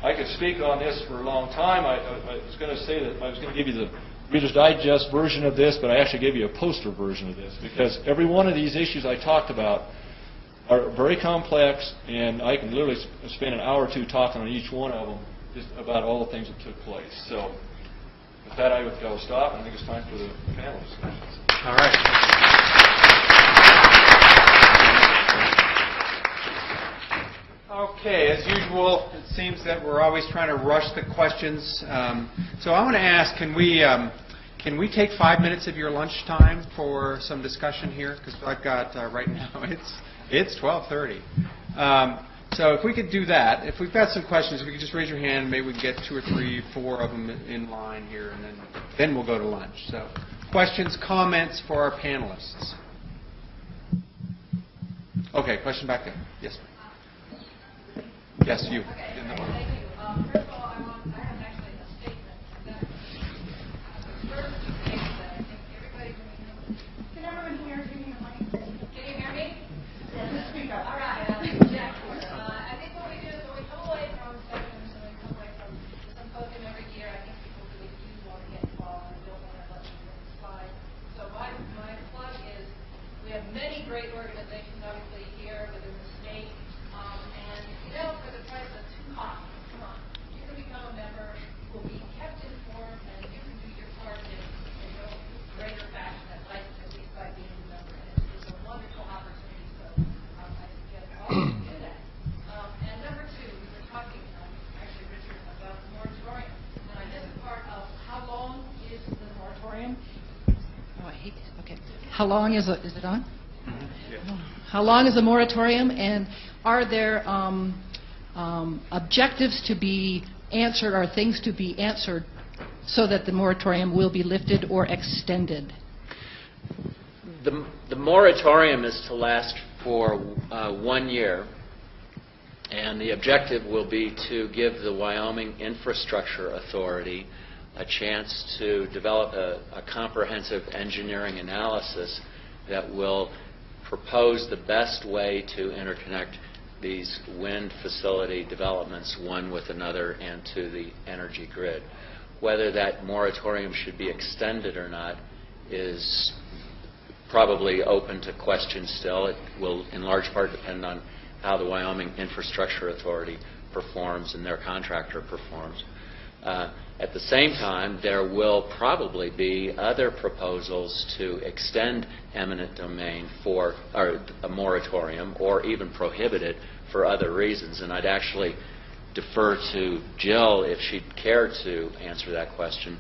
I could speak on this for a long time. I was going to say that I was going to give you the Reader's Digest version of this, but I actually gave you a poster version of this, because every one of these issues I talked about are very complex, and I can literally spend an hour or two talking on each one of them just about all the things that took place. So with that, I will stop, and I think it's time for the panel discussions.
All right. Okay, as usual, it seems that we're always trying to rush the questions. So I want to ask, can we take 5 minutes of your lunchtime for some discussion here? Because I've got, right now, it's 12:30. So if we could do that, if we've got some questions, if we could just raise your hand, maybe we can get 2 or 3, 4 of them in line here, and then we'll go to lunch. So questions, comments for our panelists? Okay, question back there. Yes, ma'am. Yes, you.
Okay, thank you. First of all, I have actually a statement. First, to say that I think everybody can everyone hear me? Can you hear me? Yes. Speak up. All right. I think what we do is when we come away from sessions and we come away from the symposium every year, I think people really do want to get involved and don't want to let them slide. So my plug is we have many great organizations, obviously, here within the state. And, for the price of 2 coffees,
Okay. How long is it on? How long is the moratorium, and are there objectives to be answered, or things to be answered so that the moratorium will be lifted or extended?
The moratorium is to last for 1 year, and the objective will be to give the Wyoming Infrastructure Authority a chance to develop a comprehensive engineering analysis that will propose the best way to interconnect these wind facility developments one with another and to the energy grid. Whether that moratorium should be extended or not is probably open to question still. It will in large part depend on how the Wyoming Infrastructure Authority performs and their contractor performs. At the same time, there will probably be other proposals to extend eminent domain for a moratorium or even prohibit it for other reasons. And I'd actually defer to Jill if she'd care to answer that question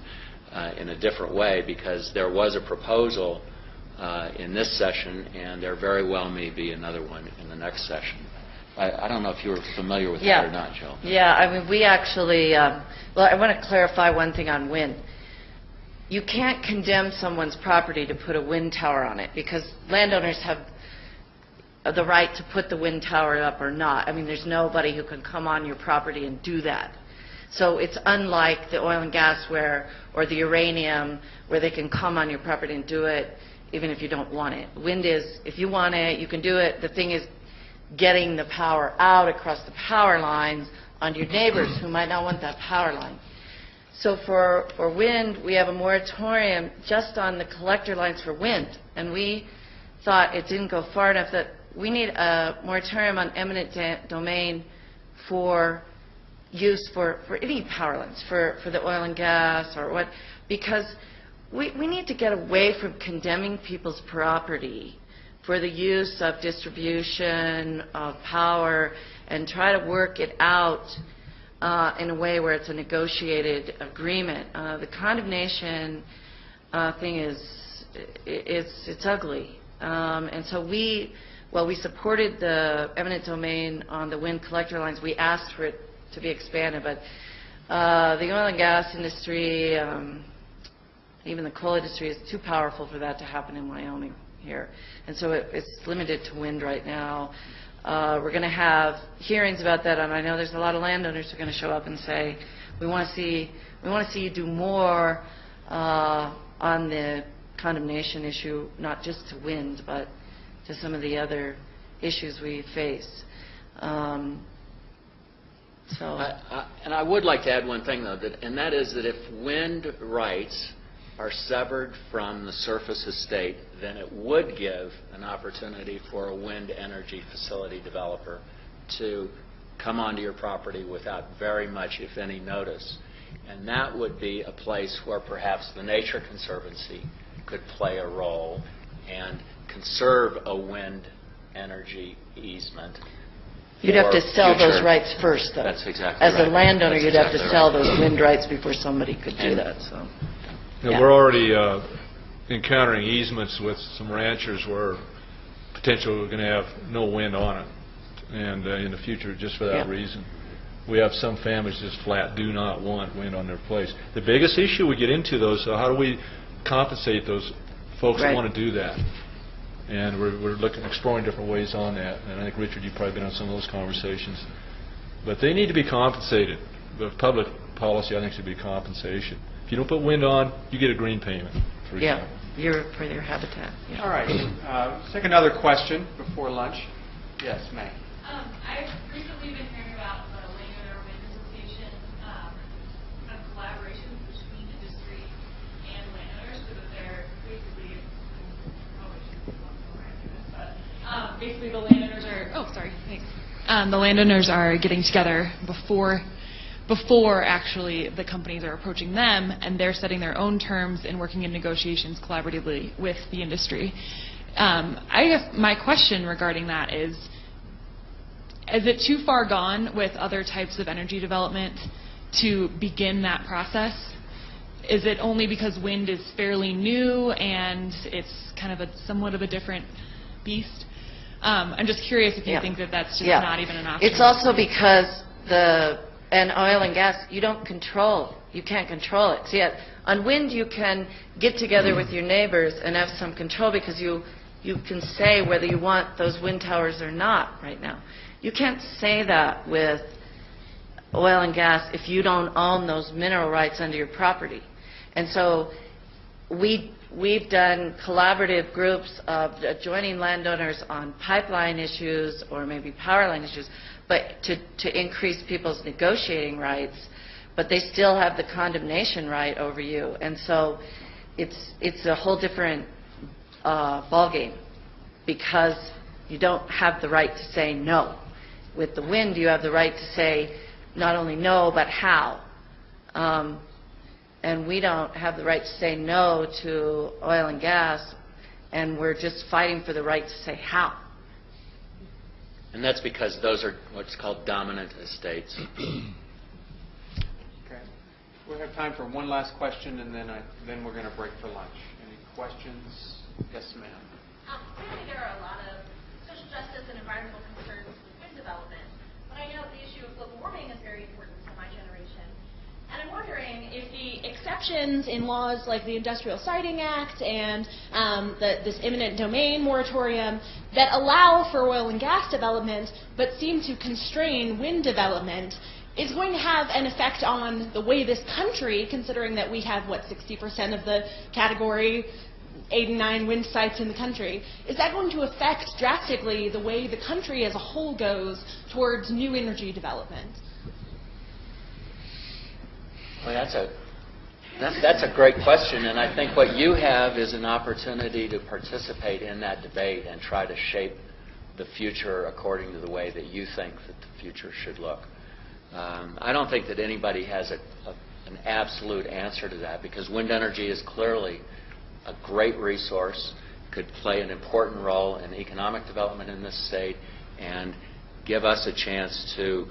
in a different way, because there was a proposal in this session, and there very well may be another one in the next session. I don't know if you were familiar with that or not, Jill.
Yeah, I mean, we actually, well, I want to clarify one thing on wind. You can't condemn someone's property to put a wind tower on it, because landowners have the right to put the wind tower up or not. I mean, there's nobody who can come on your property and do that. So it's unlike the oil and gas or the uranium, where they can come on your property and do it even if you don't want it. Wind is, if you want it, you can do it. The thing is getting the power out across the power lines on your neighbors who might not want that power line. So for wind, we have a moratorium just on the collector lines for wind. And we thought it didn't go far enough, that we need a moratorium on eminent domain for use for any power lines, for the oil and gas or what, because we need to get away from condemning people's property for the use of distribution of power and try to work it out in a way where it's a negotiated agreement. The condemnation thing it's ugly. And so we supported the eminent domain on the wind collector lines. We asked for it to be expanded, but the oil and gas industry, even the coal industry, is too powerful for that to happen in Wyoming here. And so it's limited to wind right now. We're going to have hearings about that, and I know there's a lot of landowners who are going to show up and say, we want to see you do more on the condemnation issue, not just to wind, but to some of the other issues we face. And
I would like to add one thing, though, and that is that if wind rights are severed from the surface estate, then it would give an opportunity for a wind energy facility developer to come onto your property without very much, if any, notice. And that would be a place where perhaps the Nature Conservancy could play a role and conserve a wind energy easement.
You'd have to sell those rights first, though.
That's exactly
right. As a landowner,
That's
you'd
exactly
have to sell those wind rights before somebody could do that. So.
Yeah. We're already encountering easements with some ranchers where potentially we're going to have no wind on it, and in the future, just for that reason. We have some families just flat do not want wind on their place. The biggest issue we get into, though, is how do we compensate those folks that want to do that? And we're exploring different ways on that. And I think, Richard, you've probably been on some of those conversations. But they need to be compensated. The public policy, I think, should be compensation. If you don't put wind on, you get a green payment, for example.
For your habitat. Yeah.
All right. Let's take another question before lunch. Yes, May.
I've recently been hearing about the landowner wind association kind of collaboration between industry and landowners, so that they're basically, basically the landowners are, the landowners are getting together before actually the companies are approaching them, and they're setting their own terms and working in negotiations collaboratively with the industry. I guess my question regarding that is it too far gone with other types of energy development to begin that process?
is it only because wind is fairly new and it's kind of somewhat of a different beast? I'm just curious if you think that that's just not even an option.
It's also because and oil and gas, you don't control. You can't control it. See, on wind, you can get together with your neighbors and have some control because you can say whether you want those wind towers or not right now. You can't say that with oil and gas if you don't own those mineral rights under your property. And so we've done collaborative groups of joining landowners on pipeline issues or maybe power line issues, but to increase people's negotiating rights, but they still have the condemnation right over you. And so it's a whole different ballgame because you don't have the right to say no. With the wind, you have the right to say not only no, but how. And we don't have the right to say no to oil and gas, and we're just fighting for the right to say how.
And that's because those are what's called dominant estates.
Okay. We have time for one last question, and then we're going to break for lunch. Any questions? Yes, ma'am.
Clearly there are a lot of social justice and environmental concerns with wind development, but I know the issue of global warming is very important to my generation. And I'm wondering if the exceptions in laws like the Industrial Siting Act and this eminent domain moratorium that allow for oil and gas development but seem to constrain wind development is going to have an effect on the way this country, considering that we have, 60% of the category 89 wind sites in the country, is that going to affect drastically the way the country as a whole goes towards new energy development?
Well, that's a great question, and I think what you have is an opportunity to participate in that debate and try to shape the future according to the way that you think that the future should look. I don't think that anybody has an absolute answer to that because wind energy is clearly a great resource, could play an important role in economic development in this state, and give us a chance to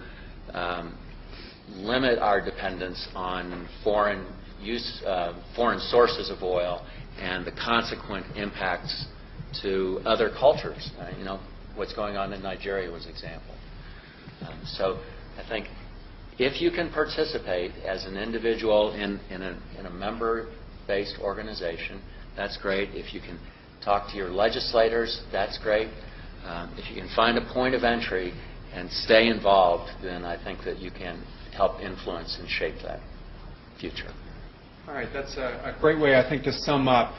limit our dependence on foreign sources of oil and the consequent impacts to other cultures. What's going on in Nigeria was an example. So I think if you can participate as an individual in a member-based organization, that's great. If you can talk to your legislators, that's great. If you can find a point of entry and stay involved, then I think that you can help influence and shape that future.
All right, that's a great way, I think, to sum up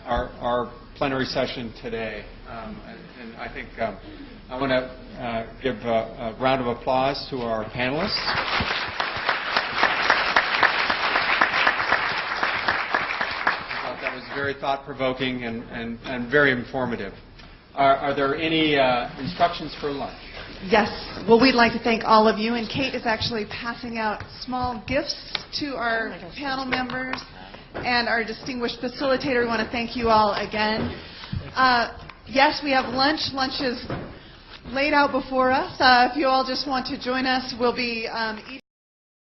our plenary session today. And I think I want to give a round of applause to our panelists. I thought that was very thought-provoking and very informative. Are there any instructions for lunch?
Yes. Well, we'd like to thank all of you, and Kate is actually passing out small gifts to our panel members and our distinguished facilitator. We want to thank you all again. Yes, we have lunch. Lunch is laid out before us. If you all just want to join us, we'll be eating.